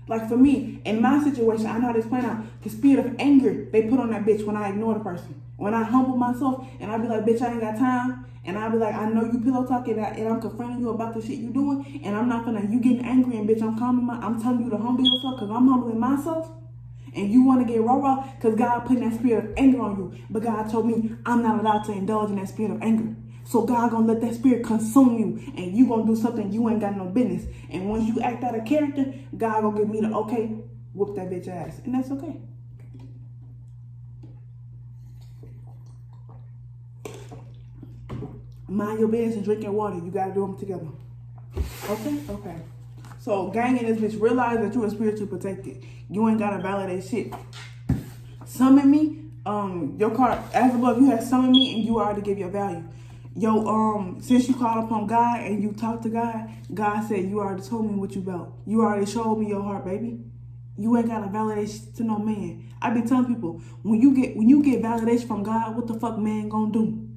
Like for me, in my situation, I know how this playing out. The spirit of anger they put on that bitch when I ignore the person. When I humble myself and I be like, bitch, I ain't got time. And I be like, I know you pillow talking and I'm confronting you about the shit you doing. And I'm not gonna, you getting angry and bitch, I'm telling you to humble yourself because I'm humbling myself. And you want to get raw because God putting that spirit of anger on you. But God told me I'm not allowed to indulge in that spirit of anger. So God gonna let that spirit consume you and you gonna do something you ain't got no business. And once you act out of character, God gonna give me the okay, whoop that bitch ass. And that's okay. Mind your business and drink your water. You gotta do them together. Okay. So gang in this bitch, realize that you are spiritually protected. You ain't gotta validate shit. Summon me. Your card as above, you have summoned me and you already give your value. Since you called upon God and you talked to God, God said you already told me what you about. You already showed me your heart, baby. You ain't gotta validate shit to no man. I be telling people, when you get validation from God, what the fuck man gonna do?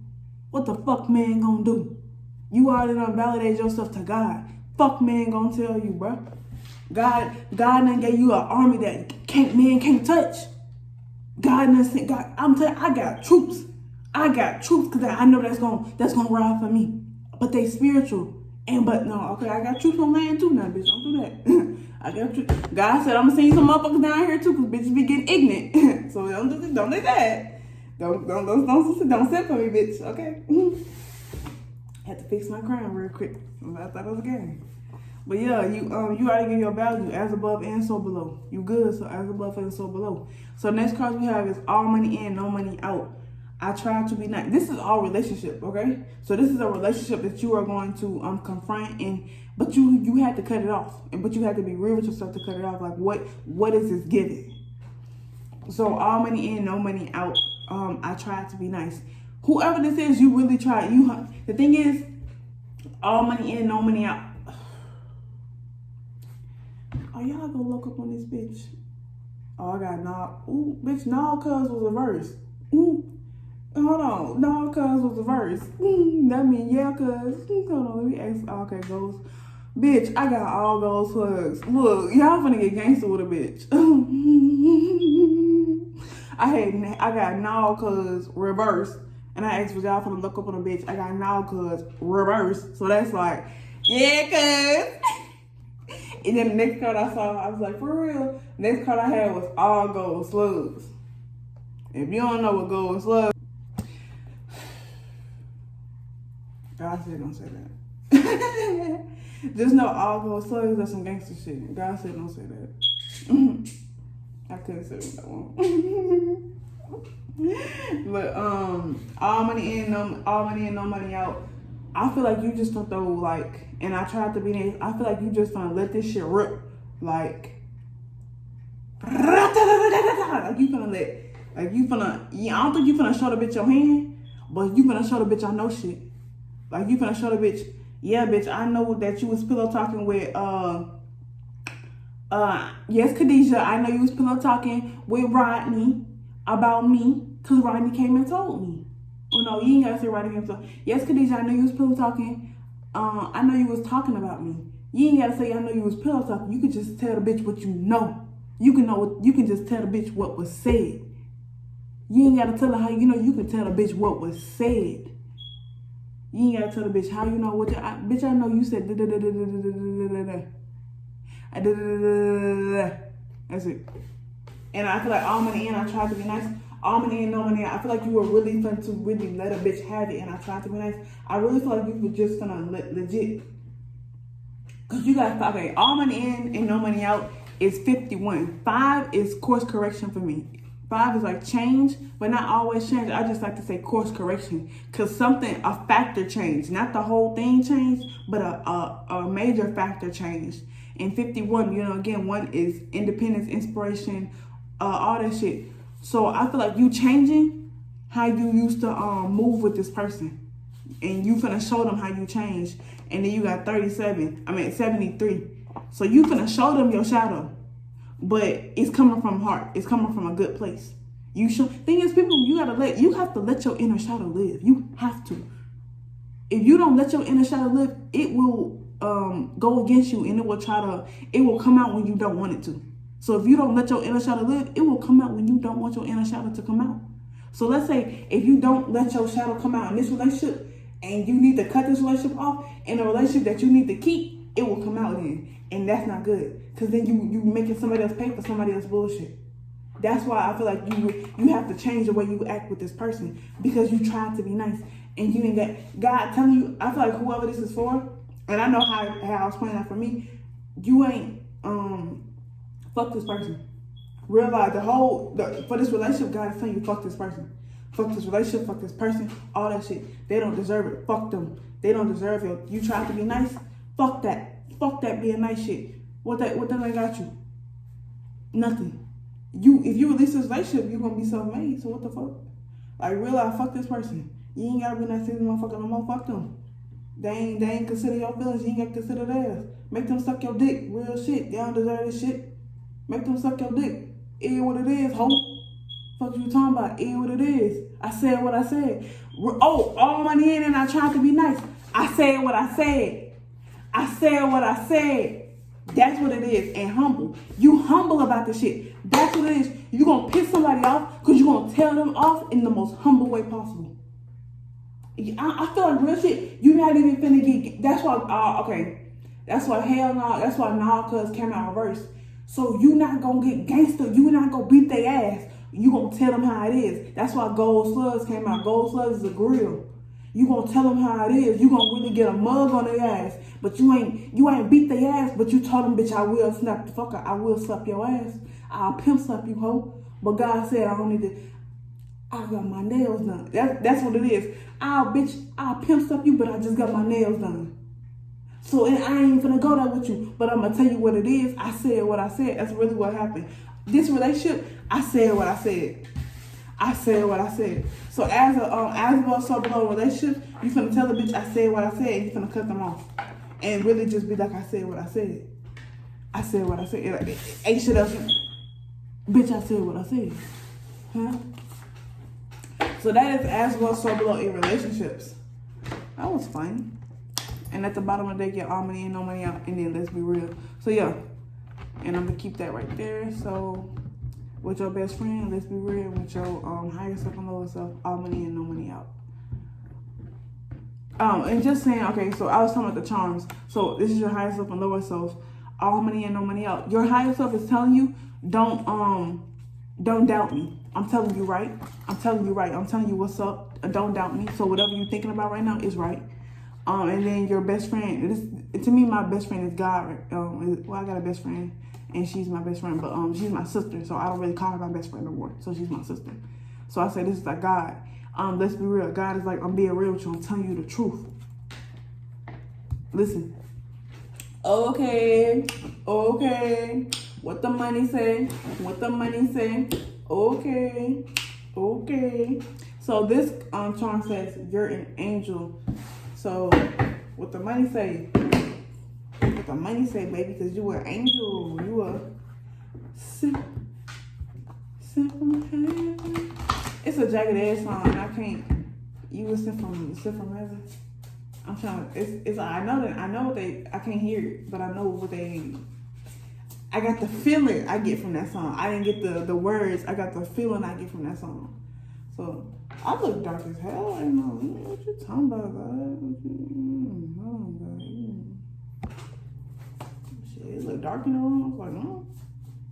What the fuck man gonna do? You already done validated yourself to God. Fuck man gonna tell you, bro. God done gave you an army that man can't touch. God done sent God. I'm telling you, I got troops. Because I know that's gonna ride for me. But they spiritual. I got troops on land too now, bitch. Don't do that. I got troops. God said I'm gonna send you some motherfuckers down here too, because bitches be getting ignorant. So don't do that. Don't send for me, bitch. Okay. Had to fix my crown real quick. I thought it was a game. But yeah, you already give your value as above and so below. You good, so as above and so below. So next card we have is all money in, no money out. I try to be nice. This is all relationship, okay? So this is a relationship that you are going to confront, but you had to cut it off, but you had to be real with yourself to cut it off. Like what is this giving? So all money in, no money out. I try to be nice. Whoever this is, you really try. The thing is, All money in, no money out. Oh, y'all go look up on this bitch. Oh, I got no. Ooh, bitch, no, cuz was a verse. Ooh. Hold on. No, cuz was a verse. That mean, yeah, cuz. Hold on, let me ask. Okay, goes. Bitch, I got all those slugs. Look, y'all finna get gangster with a bitch. I got no cuz reverse. And I asked for y'all finna look up on a bitch. I got no cuz reverse. So that's like, yeah, cuz. And then the next card I saw, I was like, for real. The next card I had was all gold slugs. If you don't know what gold slugs, God said don't say that. Just know all gold slugs are some gangster shit. God said don't say that. I couldn't say what I want. But all money in, no money out. I feel like you just don't throw like, and I tried to be nice. I feel like you just don't let this shit rip. Like you finna let, like you finna. Yeah, I don't think you finna show the bitch your hand, but you finna show the bitch I know shit. Like you finna show the bitch, yeah, bitch, I know that you was pillow talking with yes, Khadijah, I know you was pillow talking with Rodney about me, cause Rodney came and told me. Oh no, you ain't gotta say Rodney came and told me. Yes, Khadijah, I know you was pillow talking. I know you was talking about me. You ain't gotta say I know you was pillow talking. You could just tell the bitch what you know. You can just tell the bitch what was said. You ain't gotta tell her how you know. You can tell the bitch what was said. You ain't gotta tell the bitch how you know what bitch, I know you said that's it. And I feel like all money in, I tried to be nice. All money in, no money out. I feel like you were really fun to really let a bitch have it, and I tried to be nice. I really feel like you were just gonna legit. Cause you got, okay, all money in and no money out is 51. 5 is course correction for me. 5 is like change, but not always change. I just like to say course correction. Cause a factor changed. Not the whole thing changed, but a major factor changed. And 51, you know, again, 1 is independence, inspiration, all that shit. So I feel like you changing how you used to move with this person. And you finna show them how you changed. And then you got 73. So you finna show them your shadow. But it's coming from heart. It's coming from a good place. Thing is, people, you have to let your inner shadow live. You have to. If you don't let your inner shadow live, it will go against you, and it will come out when you don't want it to. So if you don't let your inner shadow live, it will come out when you don't want your inner shadow to come out. So let's say if you don't let your shadow come out in this relationship, and you need to cut this relationship off, in a relationship that you need to keep, it will come out then. And that's not good. Because then you making somebody else pay for somebody else's bullshit. That's why I feel like you have to change the way you act with this person. Because you tried to be nice. And you ain't got God telling you, I feel like whoever this is for, and I know how I was playing that for me, you ain't fuck this person. Realize for this relationship, God is telling you fuck this person. Fuck this relationship, fuck this person, all that shit. They don't deserve it. Fuck them. They don't deserve it. You tried to be nice, fuck that. Fuck that being nice shit. What that got you? Nothing. If you release this relationship, you're gonna be self-made. So what the fuck? Like, realize, fuck this person. You ain't gotta be nice to this motherfucker no more. Fuck them. They ain't consider your feelings. You ain't gotta consider theirs. Make them suck your dick. Real shit. They don't deserve this shit. Make them suck your dick. It is what it is, ho. Fuck you talking about? It is what it is. I said what I said. Oh, all money in, and I tried to be nice. I said what I said. I said what I said. That's what it is. And humble. You humble about this shit. That's what it is. You gonna piss somebody off because you gonna tell them off in the most humble way possible. I feel like real shit. You not even finna get. That's why. Okay. That's why hell no. That's why cuz came out reverse. So you not gonna get gangster. You not gonna beat their ass. You gonna tell them how it is. That's why Gold Slugs came out. Gold Slugs is a grill. You gonna tell them how it is. You gonna really get a mug on their ass. But you ain't beat their ass. But you told them, bitch, I will snap the fuck out. I will slap your ass. I'll pimp slap you, ho. But God said I don't need to. I got my nails done. That's what it is. I'll pimp slap you, but I just got my nails done. So and I ain't finna go there with you. But I'm gonna tell you what it is. I said what I said. That's really what happened. This relationship, I said what I said. I said what I said. So as above, so below relationship, you finna tell the bitch I said what I said, and you finna cut them off, and really just be like, I said what I said. I said what I said. Like, ain't shit else. Bitch, I said what I said. Huh? So that is as well, so below in relationships. That was fun. And at the bottom of the day, get all money in, no money out, and then let's be real. So yeah, and I'm gonna keep that right there. So with your best friend, let's be real. With your higher self and lower self, all money in, no money out. And just saying, okay, so I was talking about the charms. So this is your higher self and lower self, all money in, no money out. Your higher self is telling you, don't doubt me. I'm telling you right. I'm telling you right. I'm telling you what's up. Don't doubt me. So whatever you're thinking about right now is right. And then your best friend, to me, my best friend is God. Well, I got a best friend, and she's my best friend, but she's my sister, so I don't really call her my best friend no more. So she's my sister. So I say this is like God. Let's be real. God is like, I'm being real with you. I'm telling you the truth. Listen. Okay. What the money say? What the money say? Okay. So this charm says you're an angel. So what the money say? What the money say, baby? Because you an angel. You a sent from heaven. It's a jagged edge song. I can't. You were sent from heaven. I'm trying. It's. I know what they. I can't hear it, but I know what they. I got the feeling I get from that song. I didn't get the words. I got the feeling I get from that song. So I look dark as hell. I know what you talking about, God. Shit, it look dark in the room. I was like, no.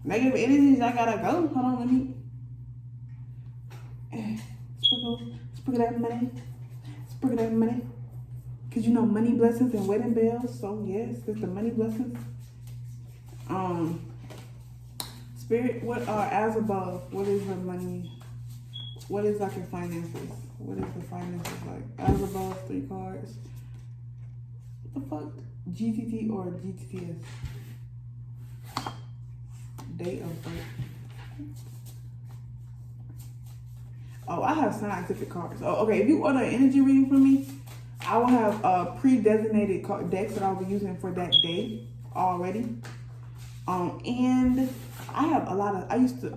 Negative energies, I gotta go. Hold on, let me sprinkle that money. Sprinkle that money. Cause you know money blessings and wedding bells. So yes, it's the money blessings. Spirit, what are as above? What is her money? What is like your finances? What is the finances like? As above, 3 cards. What the fuck? GTT or GTTS? Date of birth. Oh, I have scientific cards. Oh, okay. If you order an energy reading from me, I will have pre-designated decks that I'll be using for that day already. And I have a lot of, I used to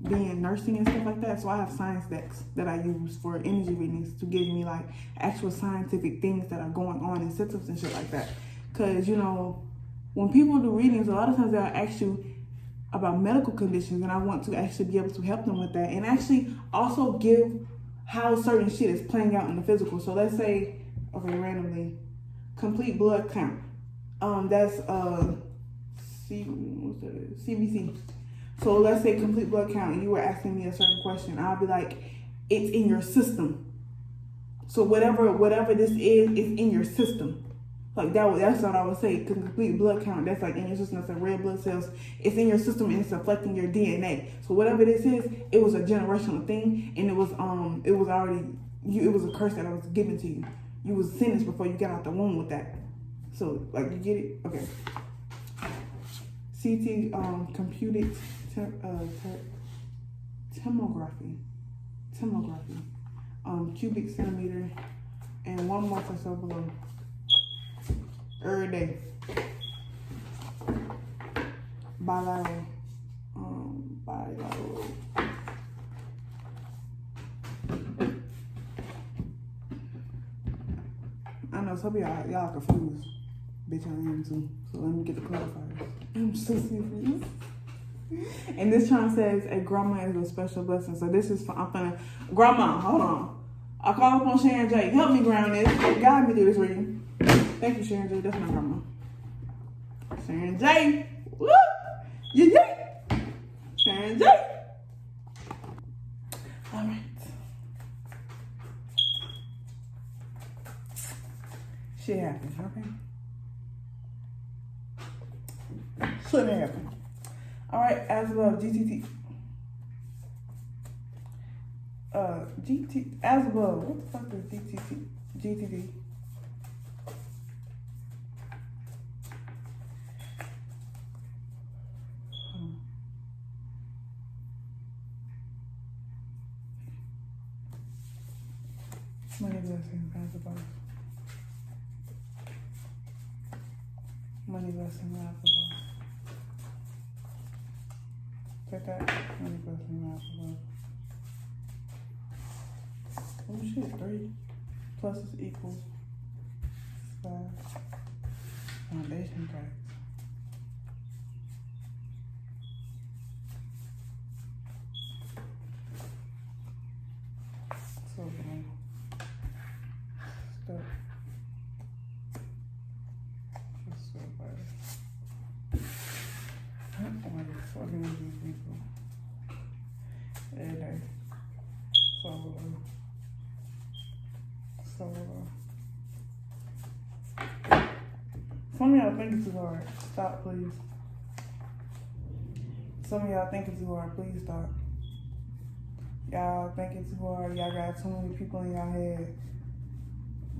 be in nursing and stuff like that, so I have science decks that I use for energy readings to give me like actual scientific things that are going on in symptoms and shit like that. Because, you know, when people do readings, a lot of times they'll ask you about medical conditions, and I want to actually be able to help them with that, and actually also give how certain shit is playing out in the physical. So let's say, okay, randomly, complete blood count. That's CBC. So let's say complete blood count, and you were asking me a certain question. I'll be like, it's in your system. So whatever this is in your system. Like that's what I would say. Complete blood count. That's like in your system. That's like red blood cells. It's in your system and it's affecting your DNA. So whatever this is, it was a generational thing, and it was it was a curse that was given to you. You was sentenced before you got out the womb with that. So like you get it? Okay. CT computed tomography, cubic centimeter, and one more for so below. Every day. Bilateral. I know some of y'all confused. Bitch, I am too. So let me get the clarifiers. I'm so serious. And this charm says a grandma is a special blessing. So this is for, grandma, hold on. I call upon Sharon J. Help me ground this. Guide me through this reading. Thank you, Sharon J. That's my grandma. Sharon J. Woo! Yeah. Sharon J. All right. Shit happens, okay? Shouldn't happen. All right, as well, GTT. As well, what the fuck is GTT? Money, blessing, path above. Money, blessing, path above. Check that. Money, blessing, path above. Oh shit, 3 plus is equal 5. Foundation cracks. So long. Stuff. Just so bad. I don't want to fucking with these people. Every day. So long. So some of y'all think it's too hard. Stop, please. Some of y'all think it's too hard. Please stop. Y'all think it's too hard. Y'all got too many people in y'all head.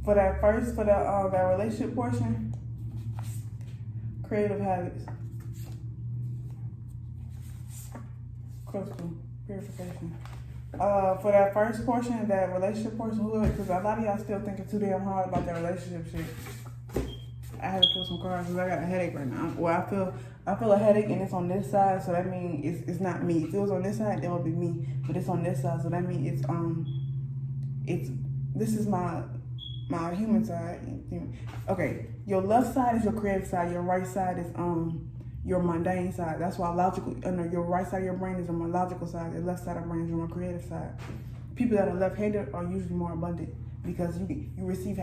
For that that relationship portion, creative habits, crystal purification. For that first portion, that relationship portion, because a lot of y'all still thinking too damn hard about that relationship shit. I had to pull some cards because I got a headache right now. Well, I feel a headache and it's on this side, so that means it's not me. If it was on this side, that would be me. But it's on this side, so that means this is my human side. Okay, your left side is your creative side. Your right side is your mundane side. That's why your right side of your brain is on my logical side. The left side of your brain is on my creative side. People that are left-handed are usually more abundant because I receive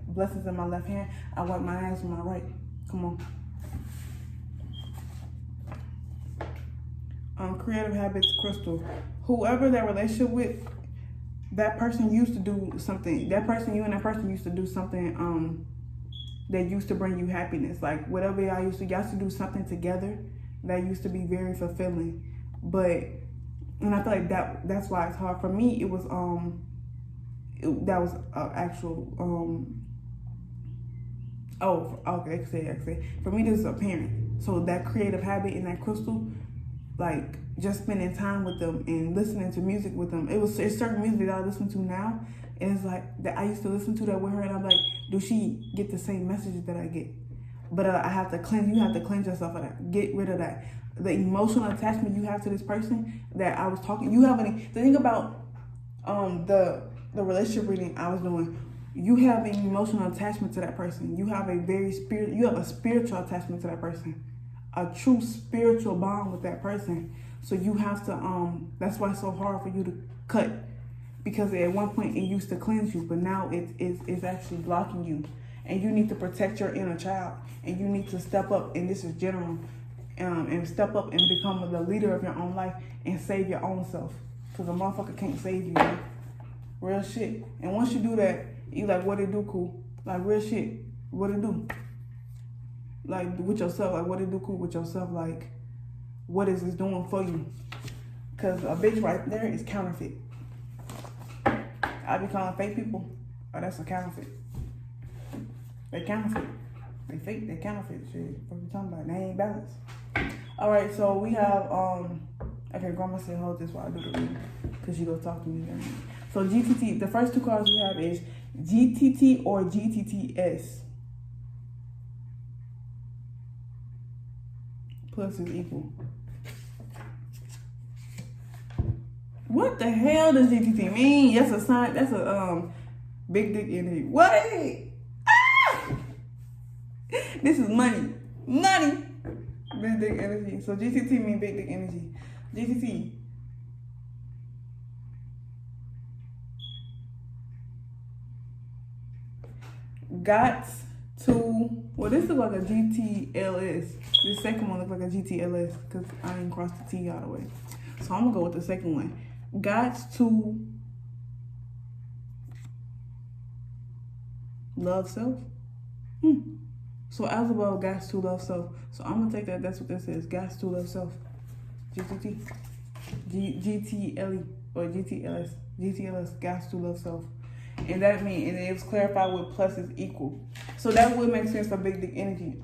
blessings in my left hand. I wipe my hands with my right. Come on. Creative habits, crystal. Whoever that relationship with, that person used to do something. You and that person used to do something that used to bring you happiness. Like whatever y'all used to do something together that used to be very fulfilling. And I feel like that's why it's hard. For me, it was that was actual for me this is a parent. So that creative habit and that crystal, like just spending time with them and listening to music with them. It's certain music that I listen to now, and it's like that I used to listen to that with her, and I'm like, do she get the same messages that I get? But I have to cleanse. You have to cleanse yourself of that. Get rid of that. The emotional attachment you have to this person that I was talking. The thing about the relationship reading I was doing. You have an emotional attachment to that person. You have a spiritual attachment to that person. A true spiritual bond with that person. So you have to, that's why it's so hard for you to cut. Because at one point it used to cleanse you, but now it's actually blocking you. And you need to protect your inner child. And you need to step up, and this is general, and step up and become the leader of your own life and save your own self. Because a motherfucker can't save you, man. Real shit. And once you do that, you like, what it do, cool? Like, real shit. What it do? Like, with yourself. Like, what it do, cool, with yourself? Like, what is this doing for you? Because a bitch right there is counterfeit. I be calling fake people, oh, that's a counterfeit. They counterfeit. They fake, they counterfeit shit. What you talking about? They ain't balanced. All right, so we have, okay, grandma said hold this while I do the reading, because she go talk to me there. So GTT, the first two cards we have is GTT or GTTS. Plus is equal. What the hell does GTT mean? That's a sign. That's a big dick energy. What? Ah! This is money. Big dick energy. So GTT mean big dick energy. GTT. Got to. Well, this looks like a GTLS. This second one looks like a GTLS because I didn't cross the T all the way. So I'm gonna go with the second one. Got to love self. So as above, got to love self. So I'm gonna take that. That's what this is. Got to love self. GTT, GTLE or GTLS. GTLS. Got to love self. And that means, and it was clarified with plus is equal. So that would make sense for big dick energy.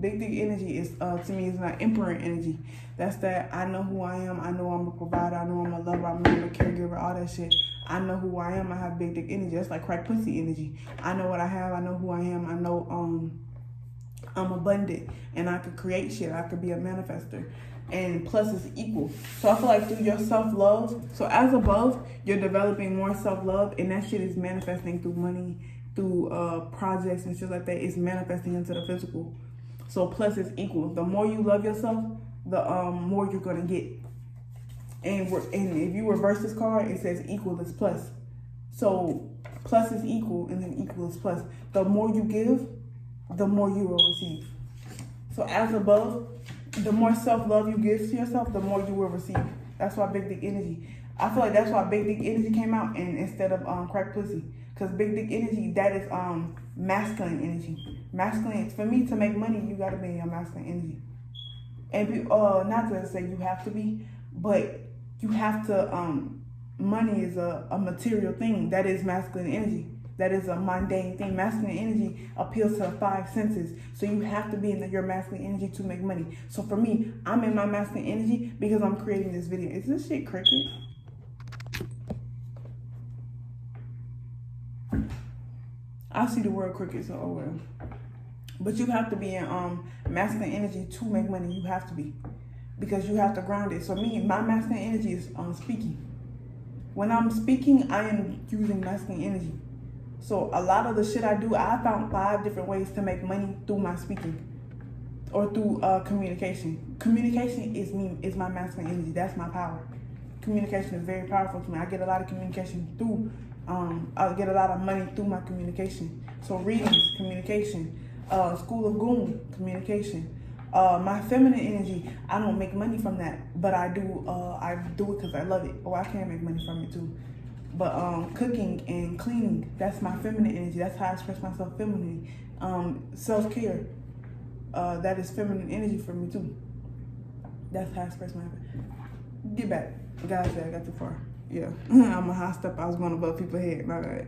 Big dick energy is, to me, is not emperor energy. That's that I know who I am. I know I'm a provider. I know I'm a lover. I'm a caregiver. All that shit. I know who I am. I have big dick energy. That's like crack pussy energy. I know what I have. I know who I am. I know I'm abundant, and I could create shit. I could be a manifester. And plus is equal. So I feel like through your self-love, so as above, you're developing more self-love, and that shit is manifesting through money, through projects and shit like that. It's manifesting into the physical. So plus is equal. The more you love yourself, the more you're gonna get. And if you reverse this card, it says equal is plus. So plus is equal, and then equal is plus. The more you give, the more you will receive. So as above, the more self-love you give to yourself, the more you will receive. That's why big dick energy. I feel like that's why big dick energy came out, and instead of crack pussy. Because big dick energy, that is masculine energy. Masculine, for me to make money, you gotta be in your masculine energy. And not to say you have to be, but you have to, money is a material thing. That is masculine energy. That is a mundane thing. Masculine energy appeals to the five senses. So you have to be in your masculine energy to make money. So for me, I'm in my masculine energy because I'm creating this video. Is this shit cricket? I see the word cricket, so oh well. But you have to be in masculine energy to make money. You have to be. Because you have to ground it. So me, my masculine energy is speaking. When I'm speaking, I am using masculine energy. So a lot of the shit I do, I found 5 different ways to make money through my speaking or through communication. Communication is my masculine energy. That's my power. Communication is very powerful to me. I get a lot of communication through, I get a lot of money through my communication. So readings, communication, School of Goon, communication. My feminine energy, I don't make money from that, but I do it because I love it. Oh, I can make money from it too. But cooking and cleaning, that's my feminine energy. That's how I express myself femininely. Self-care, that is feminine energy for me too. That's how I express my... Get back. Guys, I got too far. Yeah, I'm a high step. I was going above people's head. My bad.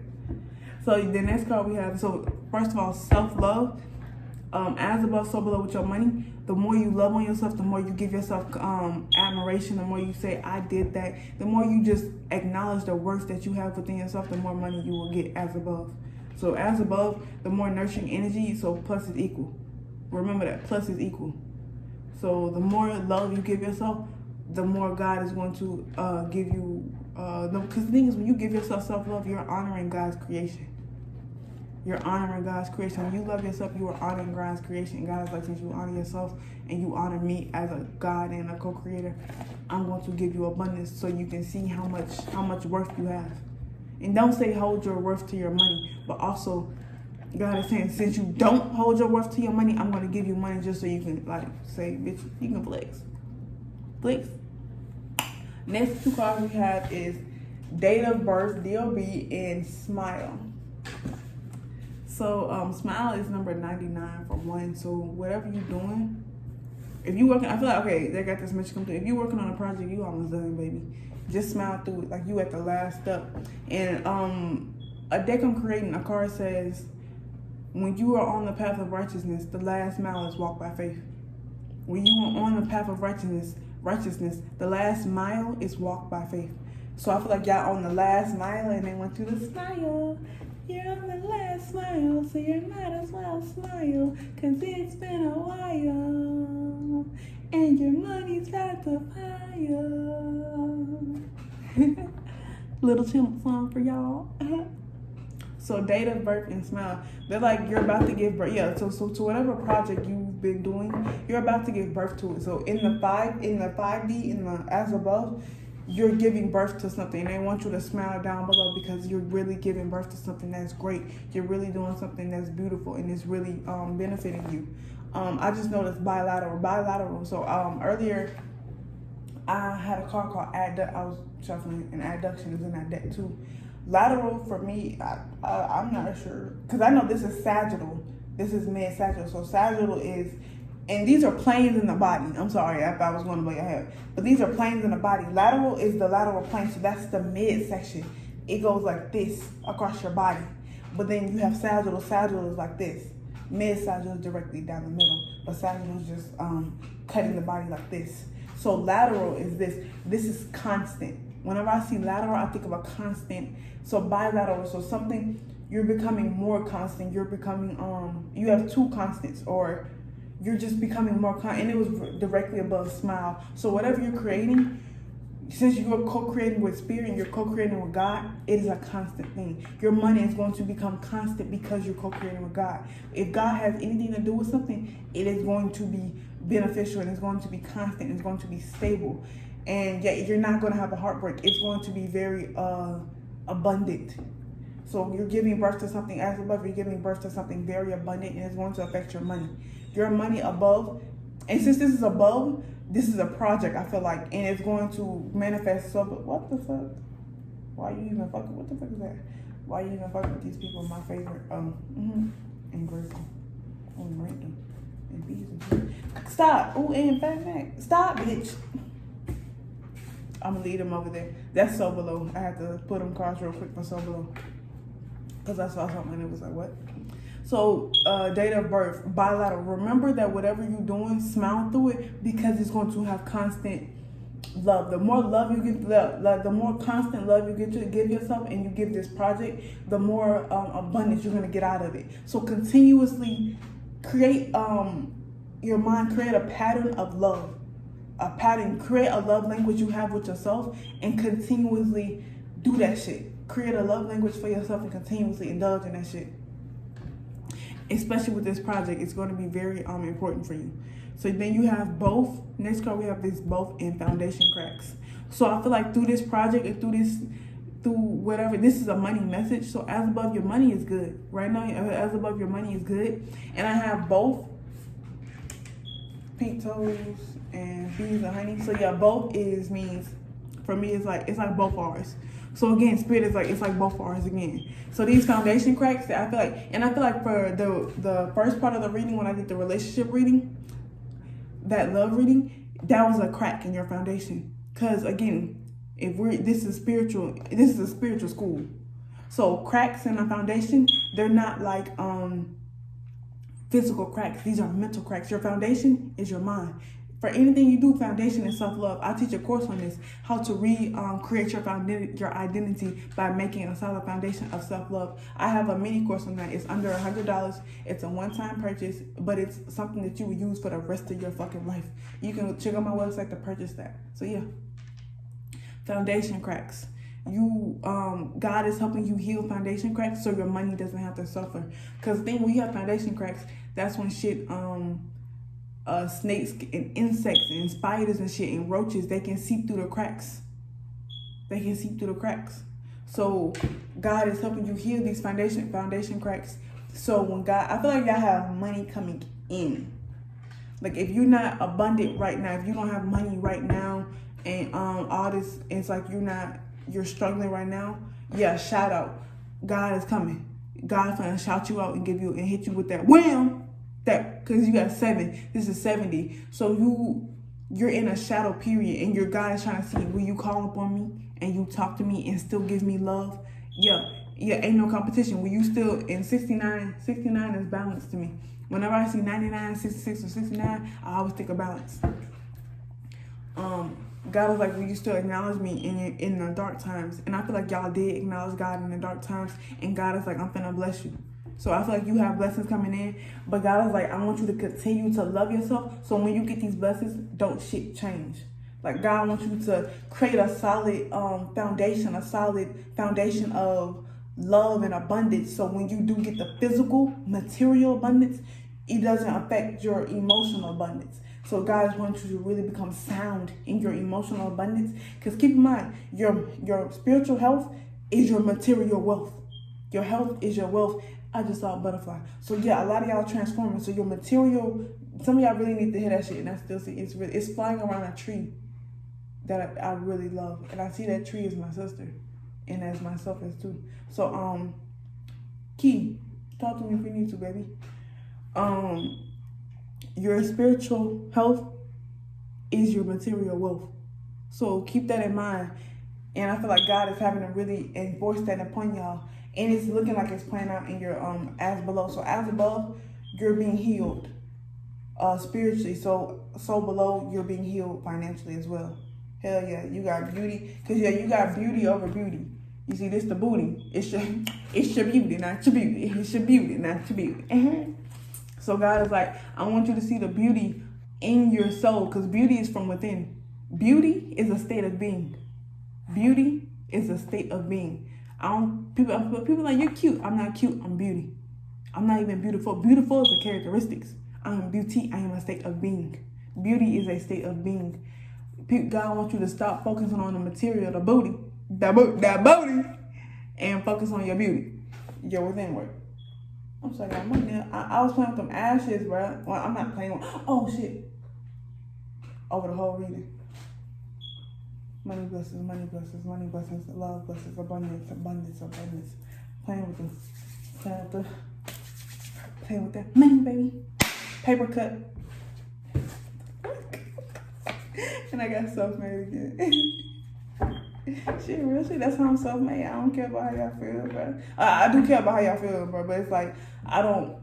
So the next card we have, so first of all, self-love. As above, so below with your money. The more you love on yourself, the more you give yourself admiration, the more you say, I did that, the more you just acknowledge the worth that you have within yourself, the more money you will get as above. So as above, the more nurturing energy, so plus is equal. Remember that, plus is equal. So the more love you give yourself, the more God is going to give you, because the thing is, when you give yourself self-love, you're honoring God's creation. You're honoring God's creation. When you love yourself, you are honoring God's creation. God is like, since you honor yourself and you honor me as a God and a co-creator, I'm going to give you abundance so you can see how much worth you have. And don't say hold your worth to your money, but also God is saying, since you don't hold your worth to your money, I'm going to give you money just so you can like say, bitch, you can flex. Flex. Next 2 cards we have is date of birth, DOB, and smile. So smile is number 99 for 1. So whatever you're doing, if you working, I feel like, okay, they got this much come through. If you're working on a project, you almost done, baby. Just smile through it, like you at the last step. And a deck I'm creating, a card says, when you are on the path of righteousness, the last mile is walk by faith. When you are on the path of righteousness, the last mile is walk by faith. So I feel like y'all on the last mile and they went through the smile. You're on the last smile, so you might as well smile, cause it's been a while, and your money's at the pile. Little chimp song for y'all. So date of birth and smile. They're like, you're about to give birth. Yeah, so to whatever project you've been doing, you're about to give birth to it. So in the 5D, in the as above, you're giving birth to something. And they want you to smile down below because you're really giving birth to something that's great. You're really doing something that's beautiful and it's really benefiting you. I just noticed bilateral. So earlier, I had a card called adduction. I was shuffling, and adduction is in that deck too. Lateral for me, I'm not sure, because I know this is sagittal. This is mid-sagittal. So sagittal is, and these are planes in the body. I'm sorry if I was going to blow your head, but these are planes in the body. Lateral is the lateral plane, so that's the mid section. it goes like this across your body. But then you have sagittal. Sagittal is like this. Mid-sagittal is directly down the middle, but sagittal is just cutting the body like this. So lateral is this. This is constant. Whenever I see lateral, I think of a constant. So bilateral, so something, you're becoming more constant. You're becoming, you have two constants, or you're just becoming more constant. And it was directly above smile. So whatever you're creating, since you're co-creating with spirit and you're co-creating with God, it is a constant thing. Your money is going to become constant because you're co-creating with God. If God has anything to do with something, it is going to be beneficial, and it's going to be constant, it's going to be stable. And yet you're not going to have a heartbreak. It's going to be very abundant. So you're giving birth to something as above, you're giving birth to something very abundant, and it's going to affect your money. Your money above, and since this is above, this is a project, I feel like, and it's going to manifest. So, but what the fuck? Why you even fucking? What the fuck is that? Why you even fucking with these people? My favorite, and grateful, and ranking, and bees and shit. Stop. Ooh, and fact. Stop, bitch. I'm gonna leave them over there. That's So Below. I had to put them cards real quick for So Below, because I saw something and it was like, what? So, date of birth, bilateral. Remember that whatever you're doing, smile through it, because it's going to have constant love. The more love you give, the more constant love you get to give yourself, and you give this project, the more abundance you're going to get out of it. So continuously create, your mind, create a pattern of love. A pattern, create a love language you have with yourself, and continuously do that shit. Create a love language for yourself and continuously indulge in that shit. Especially with this project, it's going to be very important for you. So then you have both. Next card we have this both in foundation cracks. So I feel like through this project and through whatever, this is a money message. So as above, your money is good. Right now, as above, your money is good. And I have both pink toes and bees and honey. So yeah, both means for me it's like both ours. So again, spirit is like, it's like both ours again. So these foundation cracks, I feel like for the first part of the reading, when I did the relationship reading, that love reading, that was a crack in your foundation. Cause again, this is a spiritual school. So cracks in the foundation, they're not like physical cracks. These are mental cracks. Your foundation is your mind. For anything you do, foundation is self-love. I teach a course on this, how to create your identity by making a solid foundation of self-love. I have a mini course on that. It's under $100. It's a one-time purchase, but it's something that you will use for the rest of your fucking life. You can check out my website to purchase that. So yeah, foundation cracks. God is helping you heal foundation cracks, so your money doesn't have to suffer. Because when you have foundation cracks, that's when shit, snakes and insects and spiders and shit and roaches, they can seep through the cracks. So God is helping you heal these foundation cracks. So when God, I feel like y'all have money coming in. Like if you're not abundant right now, if you don't have money right now, and all this, it's like you're struggling right now. Yeah, shout out. God is coming. God's gonna shout you out and hit you with that wham. That, because you got 7, this is 70. So you're in a shadow period, and your God is trying to see, will you call upon me and you talk to me and still give me love? Yeah, ain't no competition. Will you still, in 69 is balance to me. Whenever I see 99, 66, or 69, I always think of balance. God was like, will you still acknowledge me in the dark times? And I feel like y'all did acknowledge God in the dark times, and God is like, I'm finna bless you. So I feel like you have blessings coming in, but God is like, I want you to continue to love yourself. So when you get these blessings, don't shit change. Like God wants you to create a solid foundation of love and abundance. So when you do get the physical, material abundance, it doesn't affect your emotional abundance. So God wants you to really become sound in your emotional abundance. Because keep in mind, your spiritual health is your material wealth. Your health is your wealth. I just saw a butterfly. So yeah, a lot of y'all transforming. So your material, some of y'all really need to hear that shit. And I still see it's flying around a tree that I really love. And I see that tree as my sister, and as myself as too. So Key, talk to me if you need to, baby. Your spiritual health is your material wealth. So keep that in mind. And I feel like God is having to really enforce that upon y'all. And it's looking like it's playing out in your as below. So as above, you're being healed spiritually. So below, you're being healed financially as well. Hell yeah, you got beauty. Because yeah, you got beauty over beauty. You see, this the booty. It's your beauty, not your beauty. It's your beauty, not your beauty. So God is like, I want you to see the beauty in your soul. Because beauty is from within. Beauty is a state of being. Beauty is a state of being. People like, you're cute. I'm not cute. I'm beauty. I'm not even beautiful. Beautiful is the characteristics. I am beauty. I am a state of being. Beauty is a state of being. God wants you to stop focusing on the material, the booty, that booty, and focus on your beauty, your within work. I'm sorry, I was playing with them ashes, bro. Well, I'm not playing with. Oh shit! Over the whole reading. Money blessings, money blessings, money blessings, love blessings, abundance, abundance, abundance. Playing with that money, baby. Paper cut. And I got self-made again. Shit, real shit. That's how I'm self-made. I don't care about how y'all feel, bro. I do care about how y'all feel, bro. But it's like I don't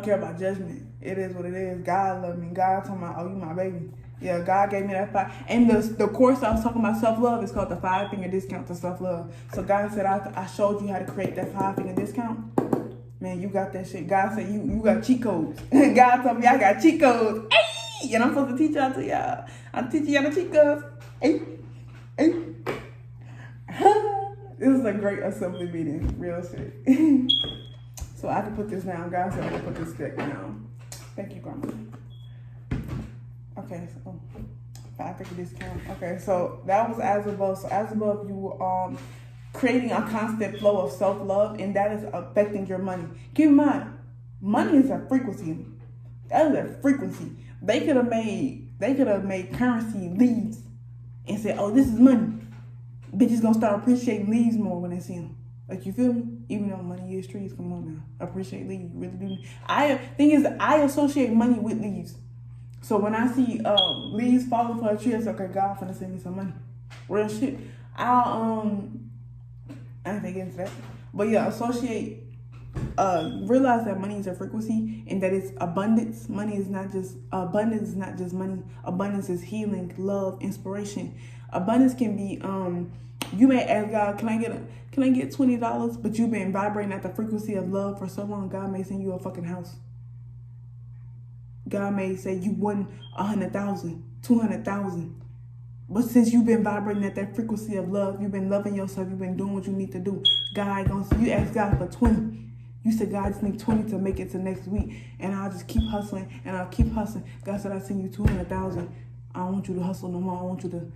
care about judgment. It is what it is. God love me. God talking about, oh, you my baby. Yeah, God gave me that 5. And the course I was talking about self-love is called the 5-finger discount to self-love. So God said, I showed you how to create that 5-finger discount. Man, you got that shit. God said you got cheat codes. God told me I got cheat codes. Hey! And I'm supposed to teach y'all to y'all. I'm teaching y'all the cheat codes. Hey! Hey! This is a great assembly meeting. Real shit. So I can put this down. God said I can put this back down. Thank you, Grandma. Okay, so 5-finger discount. Okay, so that was as above. So as above, you creating a constant flow of self-love, and that is affecting your money. Keep in mind, money is a frequency. That is a frequency. They could have made currency leaves and said, oh, this is money. Bitches gonna start appreciating leaves more when they see them. Like, you feel me? Even though money is trees, come on now. Appreciate leaves, really do. I associate money with leaves. So when I see leaves falling for a tree, I say, okay, God finna send me some money. Real shit. I ain't gonna get into that. But yeah, associate, realize that money is a frequency and that it's abundance. Abundance is not just money. Abundance is healing, love, inspiration. Abundance can be, you may ask God, can I get $20? But you've been vibrating at the frequency of love for so long, God may send you a fucking house. God may say you won 100,000, 200,000. But since you've been vibrating at that frequency of love, you've been loving yourself, you've been doing what you need to do. You ask God for 20. You said, God, I just need 20 to make it to next week. And I'll just keep hustling and I'll keep hustling. God said, I send you 200,000. I don't want you to hustle no more. I want you to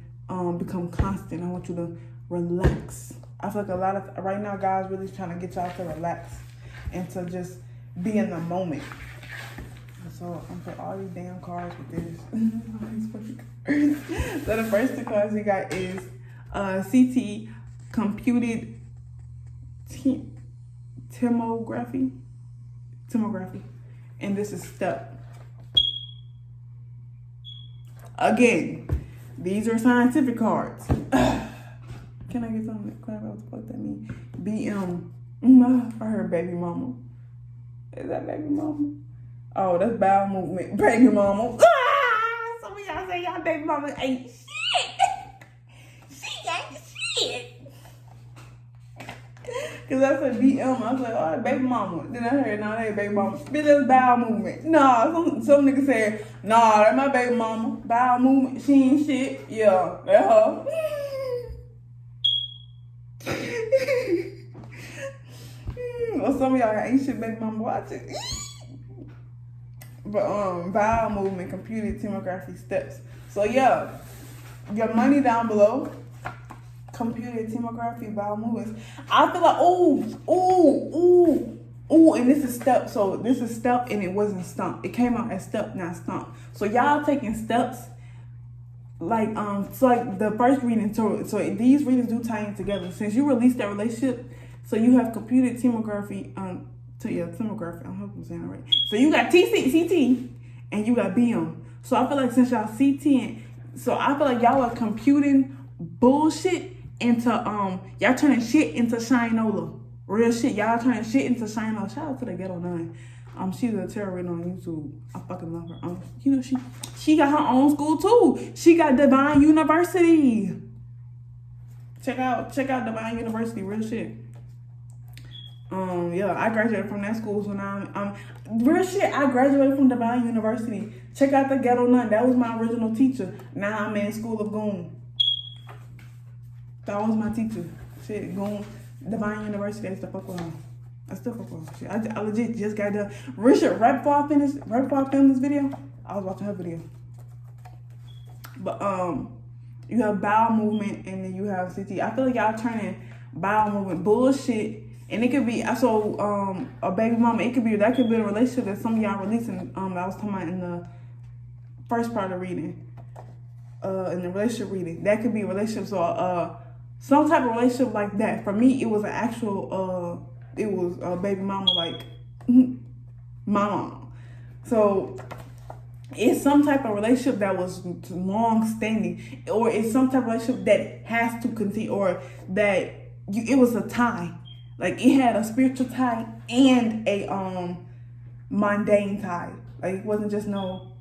become constant. I want you to relax. I feel like right now, God's really trying to get y'all to relax and to just be in the moment. So I'm put all these damn cards with this. So the first 2 cards we got is CT, computed tomography, and this is STEP. Again, these are scientific cards. Can I get something to clarify what the fuck that means? BM. I heard baby mama. Is that baby mama? Oh, that's bowel movement. Baby mama. Some of y'all say y'all baby mama ain't shit. She ain't shit. Because I said BM. I was like, oh, baby mama. Then I heard, no, that ain't baby mama. Bitch, that's bowel movement. Nah, some nigga said, nah, that's my baby mama. Bowel movement. She ain't shit. Yeah, that her. Well, some of y'all ain't shit baby mama watching. But bowel movement, computed tomography steps. So yeah, your money down below, computed tomography, bowel movements. I feel like and this is step. So this is step, and it wasn't stump. It came out as step, not stump. So y'all taking steps. Like so like the first reading. So these readings do tie in together. Since you released that relationship, so you have computed tomography. Tomography. I hope I'm saying it right. So you got CT, and you got BM. So I feel like since y'all CT, so I feel like y'all are computing bullshit into y'all turning shit into Shinola. Real shit. Y'all turning shit into Shinola. Shout out to the Ghetto Nun. She's a terrorist on YouTube. I fucking love her. You know, she got her own school too. She got Divine University. Check out Divine University. Real shit. Yeah, I graduated from that school, so now I'm real shit. I graduated from Divine University. Check out the Ghetto Nun. That was my original teacher. Now I'm in School of Goon. That was my teacher. Shit, Goon, Divine University. I used to fuck with her. I still fuck with her. Shit, I legit just got done. Richard, right before I filmed this video, I was watching her video. But you have bowel movement and then you have CT. I feel like y'all turning bowel movement bullshit. And it could be also a baby mama. That could be a relationship that some of y'all releasing. I was talking about in the first part of reading, in the relationship reading. That could be a relationship. So some type of relationship like that. For me, it was an actual. It was a baby mama, like my mom. So it's some type of relationship that was long standing, or it's some type of relationship that has to continue, or that it was a tie. Like, it had a spiritual tie and a mundane tie. Like, it wasn't just no...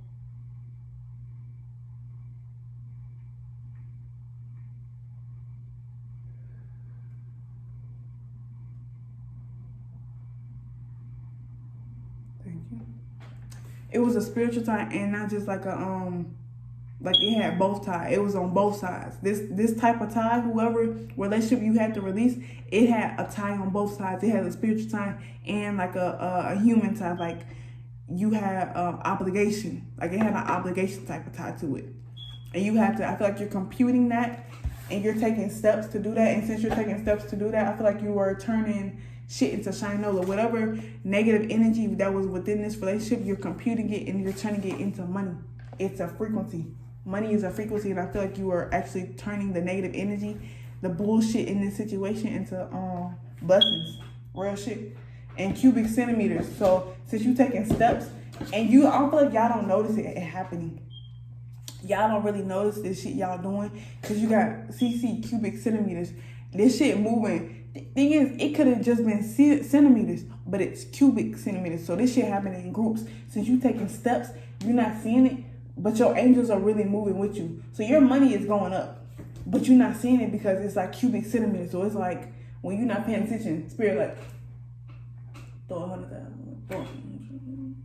Thank you. It was a spiritual tie and not just like a... Like, it had both ties. It was on both sides. This type of tie, whoever relationship you had to release, it had a tie on both sides. It had a spiritual tie and like a human tie. Like, you had obligation. Like, it had an obligation type of tie to it. And you have to, I feel like you're computing that and you're taking steps to do that. And since you're taking steps to do that, I feel like you were turning shit into Shinola. Whatever negative energy that was within this relationship, you're computing it and you're turning it into money. It's a frequency. Money is a frequency, and I feel like you are actually turning the negative energy, the bullshit in this situation, into blessings, real shit, and cubic centimeters. So since you taking steps, and I don't feel like y'all don't notice it happening. Y'all don't really notice this shit y'all doing, because you got CC cubic centimeters. This shit moving. The thing is, it could have just been centimeters, but it's cubic centimeters. So this shit happening in groups. Since you taking steps, you're not seeing it. But your angels are really moving with you. So your money is going up. But you're not seeing it because it's like cubic centimeters. So it's like when you're not paying attention, spirit like, throw 100,000.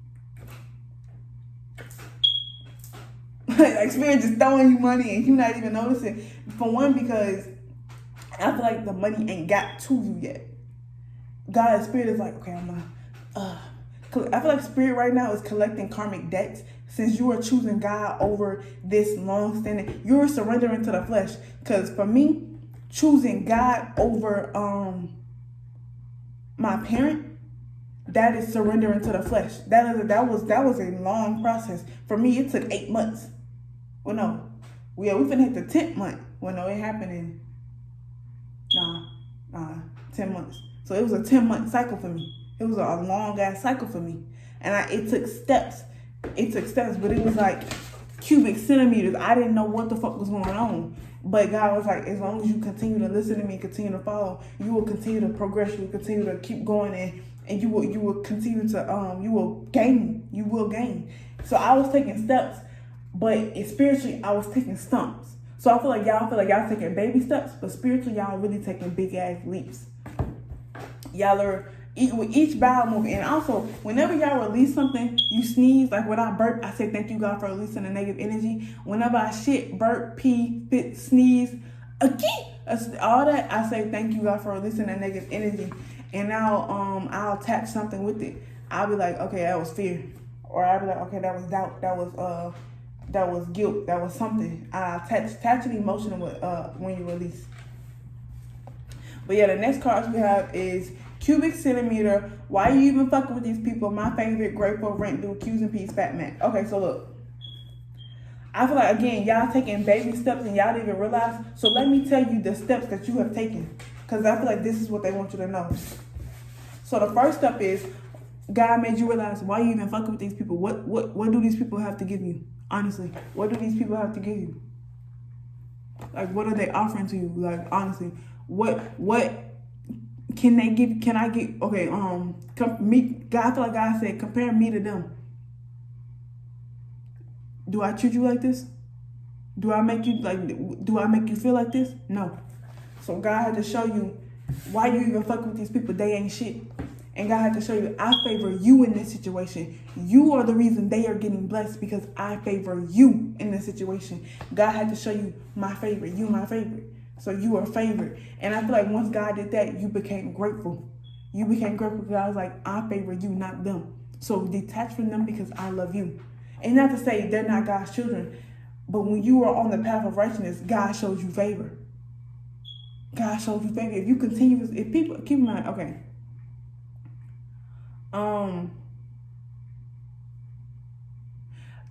Like spirit just throwing you money and you're not even noticing. For one, because I feel like the money ain't got to you yet. God's spirit is like, okay, I feel like spirit right now is collecting karmic debts. Since you are choosing God over this long-standing, you're surrendering to the flesh. Because for me, choosing God over my parent, that is surrendering to the flesh. That was a long process. For me, it took 8 months. Well, no. We finna hit the 10th month. Well, no, it happened in 10 months. So it was a 10-month cycle for me. It was a long-ass cycle for me. And it took steps. But it was like cubic centimeters. I didn't know what the fuck was going on. But God was like, as long as you continue to listen to me, continue to follow, you will continue to progress, you will continue to keep going, and you will continue to you will gain. So I was taking steps, but spiritually I was taking stumps. So I feel like y'all taking baby steps, but spiritually y'all really taking big ass leaps. Y'all are with each bowel movement. And also, whenever y'all release something, you sneeze. Like when I burp, I say thank you, God, for releasing the negative energy. Whenever I shit, burp, pee, spit, sneeze, all that, I say thank you, God, for releasing the negative energy. And now I'll attach something with it. I'll be like, okay, that was fear. Or I'll be like, okay, that was doubt. That was guilt. That was something. I attach an emotion with when you release. But yeah, the next cards we have is cubic centimeter. Why you even fucking with these people? My favorite, grateful, rent due, Q's and P's, fat man. Okay, so look. I feel like, again, y'all taking baby steps and y'all didn't even realize. So let me tell you the steps that you have taken. Because I feel like this is what they want you to know. So the first step is, God made you realize why you even fucking with these people. What do these people have to give you? Honestly, what do these people have to give you? Like, what are they offering to you? Like, honestly, what can they give? Can I get? Okay, me. God, I feel like God said, compare me to them. Do I treat you like this? Do I make you feel like this? No. So God had to show you why you even fuck with these people. They ain't shit. And God had to show you, I favor you in this situation. You are the reason they are getting blessed because I favor you in this situation. God had to show you my favorite. You my favorite. So you are favored. And I feel like once God did that, you became grateful. You became grateful because I was like, I favor you, not them. So detach from them because I love you. And not to say they're not God's children, but when you are on the path of righteousness, God shows you favor. God shows you favor. If you continue, if people, keep in mind, okay.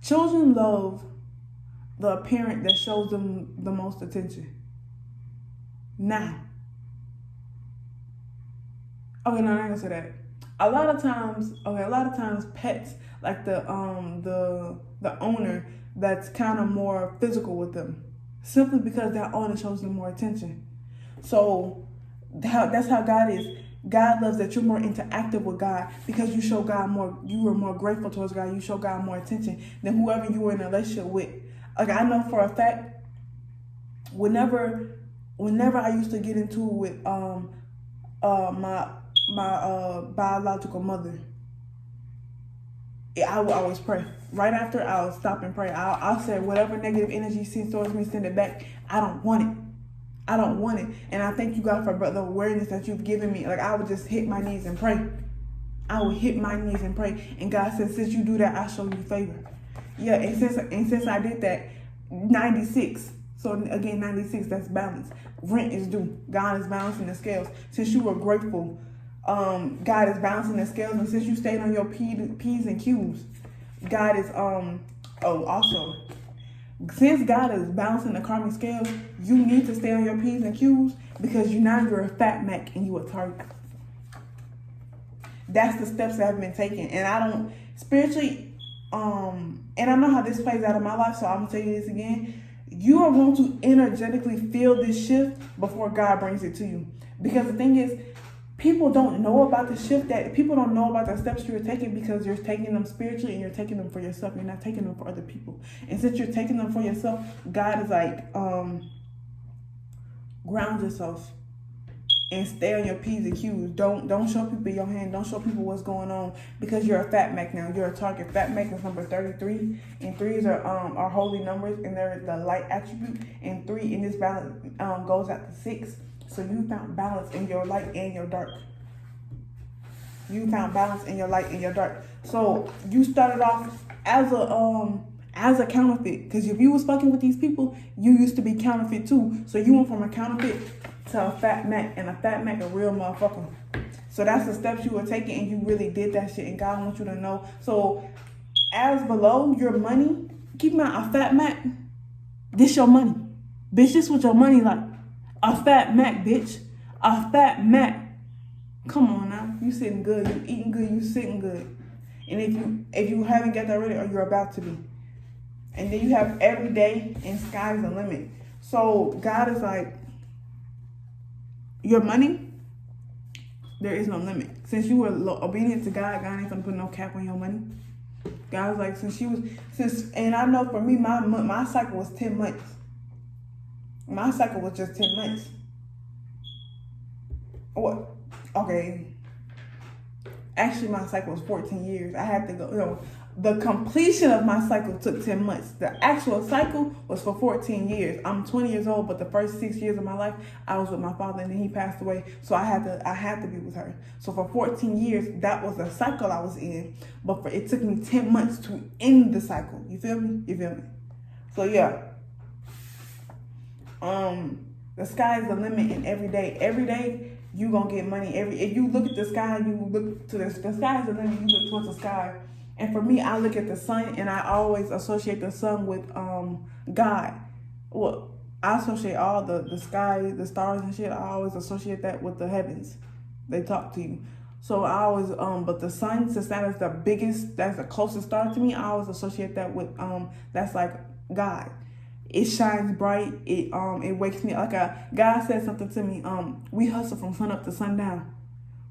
Children love the parent that shows them the most attention. Now. Okay, no, I'm not gonna say that. A lot of times pets, like the owner that's kind of more physical with them, simply because that owner shows them more attention. So that's how God is. God loves that you're more interactive with God because you show God more. You are more grateful towards God. You show God more attention than whoever you were in a relationship with. Like, I know for a fact, whenever I used to get into it with my biological mother, I would always pray. Right after, I'll stop and pray. I'll say, whatever negative energy sends towards me, send it back. I don't want it. I don't want it. And I thank you, God, for the awareness that you've given me. Like, I would just hit my knees and pray. I would hit my knees and pray. And God said, since you do that, I show you favor. Yeah, and since I did that, 96. So again, 96, that's balance. Rent is due. God is balancing the scales. Since you were grateful, God is balancing the scales. And since you stayed on your P's and Q's, God is, also, since God is balancing the karmic scales, you need to stay on your P's and Q's because you're a fat Mac and you a target. That's the steps that have been taken. And I don't, spiritually, and I know how this plays out in my life, so I'm going to tell you this again. You are going to energetically feel this shift before God brings it to you. Because the thing is, people don't know about the shift, that people don't know about the steps you're taking because you're taking them spiritually and you're taking them for yourself. You're not taking them for other people. And since you're taking them for yourself, God is like, ground yourself and stay on your P's and Q's. Don't show people your hand. Don't show people what's going on because you're a fat Mac now. You're a target. Fat Mac is number 33, and 3s are holy numbers, and they're the light attribute. And 3 in this balance goes out to 6. So you found balance in your light and your dark. You found balance in your light and your dark. So you started off as a counterfeit. Because if you was fucking with these people, you used to be counterfeit too. So you went from a counterfeit to a fat Mac, and a fat Mac a real motherfucker. So that's the steps you were taking, and you really did that shit, and God wants you to know. So as below, your money, keep in mind, a fat Mac, this your money. Bitch, this what your money like. A fat Mac, bitch. A fat Mac. Come on now. You sitting good. You eating good. You sitting good. And if you haven't got that ready, or you're about to be. And then you have every day, and sky's the limit. So God is like, your money, there is no limit. Since you were obedient to God, God ain't gonna put no cap on your money. God was like, and I know for me, my cycle was 10 months. My cycle was just 10 months. What? Okay. Actually, my cycle was 14 years. I had to go, the completion of my cycle took 10 months. The actual cycle was for 14 years. I'm 20 years old, but the first 6 years of my life, I was with my father, and then he passed away. So I had to be with her. So for 14 years, that was the cycle I was in. But it took me 10 months to end the cycle. You feel me? So yeah. The sky is the limit, and every day you gonna get money. If you look at the sky, you look to the sky is the limit. You look towards the sky. And for me, I look at the sun, and I always associate the sun with God. Well, I associate all the sky, the stars and shit. I always associate that with the heavens. They talk to you. So I always but the sun, since that is the biggest, that's the closest star to me, I always associate that with that's like God. It shines bright. It wakes me like God said something to me. We hustle from sun up to sundown.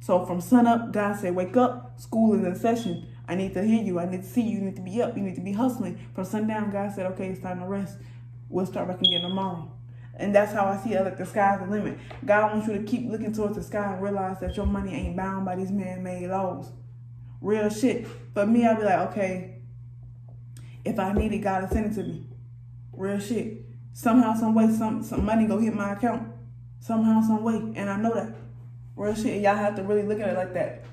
So from sun up, God said, wake up, school is in session. I need to hear you. I need to see you. You need to be up. You need to be hustling. From sundown, God said, okay, it's time to rest. We'll start back again tomorrow. And that's how I see it, like the sky's the limit. God wants you to keep looking towards the sky and realize that your money ain't bound by these man-made laws. Real shit. For me, I'll be like, okay, if I need it, God will send it to me. Real shit. Somehow, some way, some money go hit my account. Somehow, some way. And I know that. Real shit. Y'all have to really look at it like that.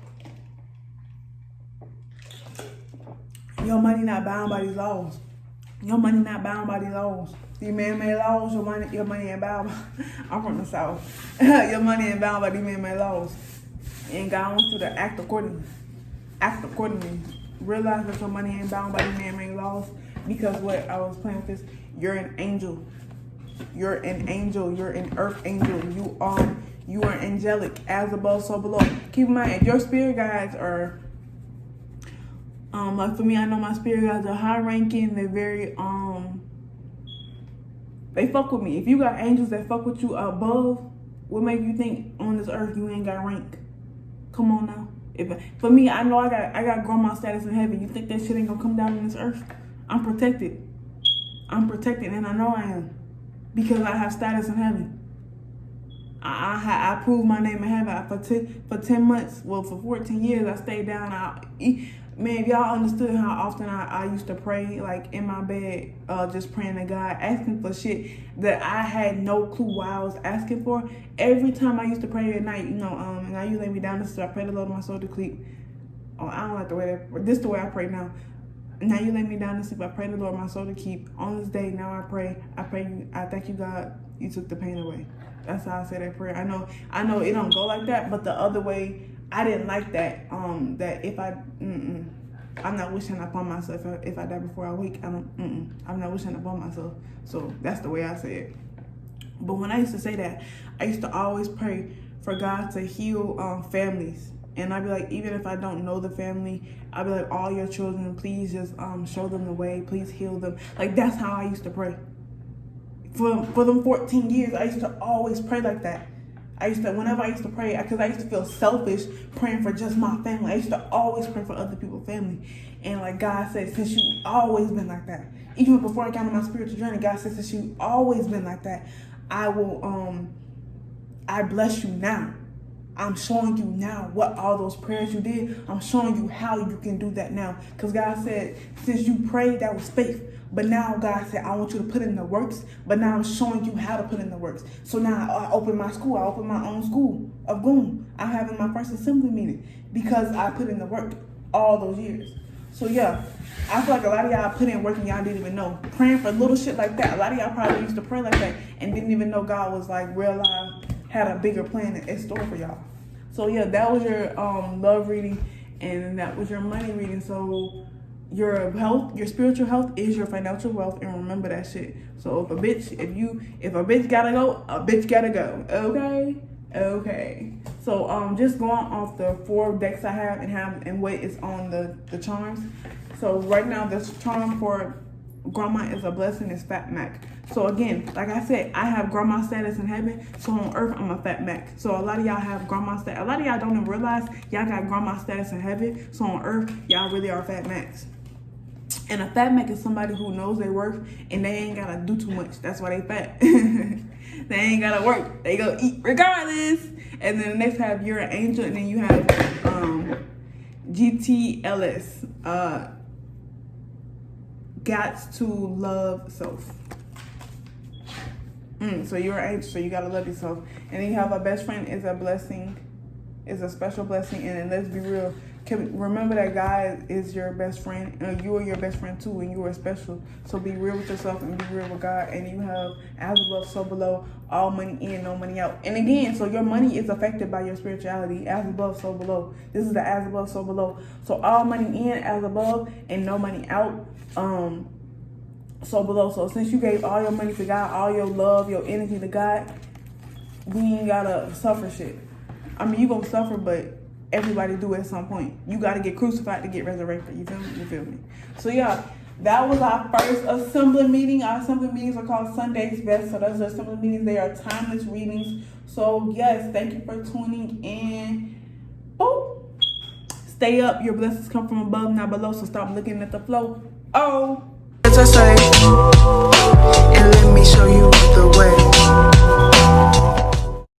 Your money not bound by these laws. Your money not bound by these laws. These man-made laws, your money ain't bound by. I'm from the South. Your money ain't bound by these man-made laws. And God wants you to act accordingly. Act accordingly. Realize that your money ain't bound by these man-made laws. Because what I was playing with this, you're an angel. You're an angel. You're an earth angel. You are angelic, as above, so below. Keep in mind, if your spirit guides are, like for me, I know my spirit guides are high ranking. They're very, they fuck with me. If you got angels that fuck with you above, what make you think on this earth you ain't got rank? Come on now. For me, I know I got grandma status in heaven. You think that shit ain't gonna come down on this earth? I'm protected. I'm protected, and I know I am, because I have status in heaven. I proved my name in heaven. For 10 months, well, for 14 years, I stayed down. Man, if y'all understood how often I used to pray, like in my bed, just praying to God, asking for shit that I had no clue why I was asking for. Every time I used to pray at night, now you lay me down to sleep, I pray the Lord my soul to sleep. Oh, I don't like the way that, this is the way I pray now. Now you lay me down to sleep, I pray the Lord my soul to keep. On this day, now I thank you, God, you took the pain away. That's how I say that prayer. I know it don't go like that, but the other way, I didn't like that. That if I'm not wishing upon myself if I die before I wake. I'm not wishing upon myself. So that's the way I say it. But when I used to say that, I used to always pray for God to heal families. And I'd be like, even if I don't know the family, I'd be like, all your children, please just show them the way. Please heal them. Like, that's how I used to pray. For them 14 years, I used to always pray like that. Whenever I used to pray, because I used to feel selfish praying for just my family. I used to always pray for other people's family. And like God said, since you always been like that, even before I got on my spiritual journey, God said, since you always been like that, I bless you now. I'm showing you now what all those prayers you did. I'm showing you how you can do that now. Because God said, since you prayed, that was faith. But now God said, I want you to put in the works. But now I'm showing you how to put in the works. So now I open my school. I open my own school of Goon. I'm having my first assembly meeting because I put in the work all those years. So yeah, I feel like a lot of y'all put in work and y'all didn't even know. Praying for little shit like that. A lot of y'all probably used to pray like that and didn't even know God was like real life, had a bigger plan in store for y'all. So yeah, that was your love reading, and that was your money reading. So your health, your spiritual health is your financial wealth, and remember that shit. So if a bitch gotta go, a bitch gotta go. Okay. So just going off the 4 decks I have and what is on the charms. So right now the charm for grandma is a blessing is Fat Mac. So again, like I said, I have grandma status in heaven. So on earth, I'm a Fat Mac. So a lot of y'all have grandma status. A lot of y'all don't even realize y'all got grandma status in heaven. So on earth, y'all really are Fat Macs. And a Fat Mac is somebody who knows their worth and they ain't gotta do too much. That's why they fat. They ain't gotta work. They go eat regardless. And then the next have you're an angel, and then you have GTLS. Gots to love self. So you're an angel, so you gotta love yourself. And then you have a best friend is a blessing, is a special blessing. And then let's be real. Remember that God is your best friend. You are your best friend too, and you are special. So be real with yourself and be real with God. And you have as above, so below, all money in, no money out. And again, so your money is affected by your spirituality. As above, so below. This is the as above, so below. So all money in, as above, and no money out. So below. So since you gave all your money to God, all your love, your energy to God, we ain't gotta suffer shit. I mean, you gonna suffer, but everybody do it at some point. You gotta get crucified to get resurrected. You feel me? So yeah, That was our first assembly meeting. Our assembly meetings are called Sunday's Best. So those are assembly meetings. They are timeless readings. So yes, thank you for tuning in. Oh, stay up. Your blessings come from above, not below. So stop looking at the flow. Oh, as I say, and let me show you.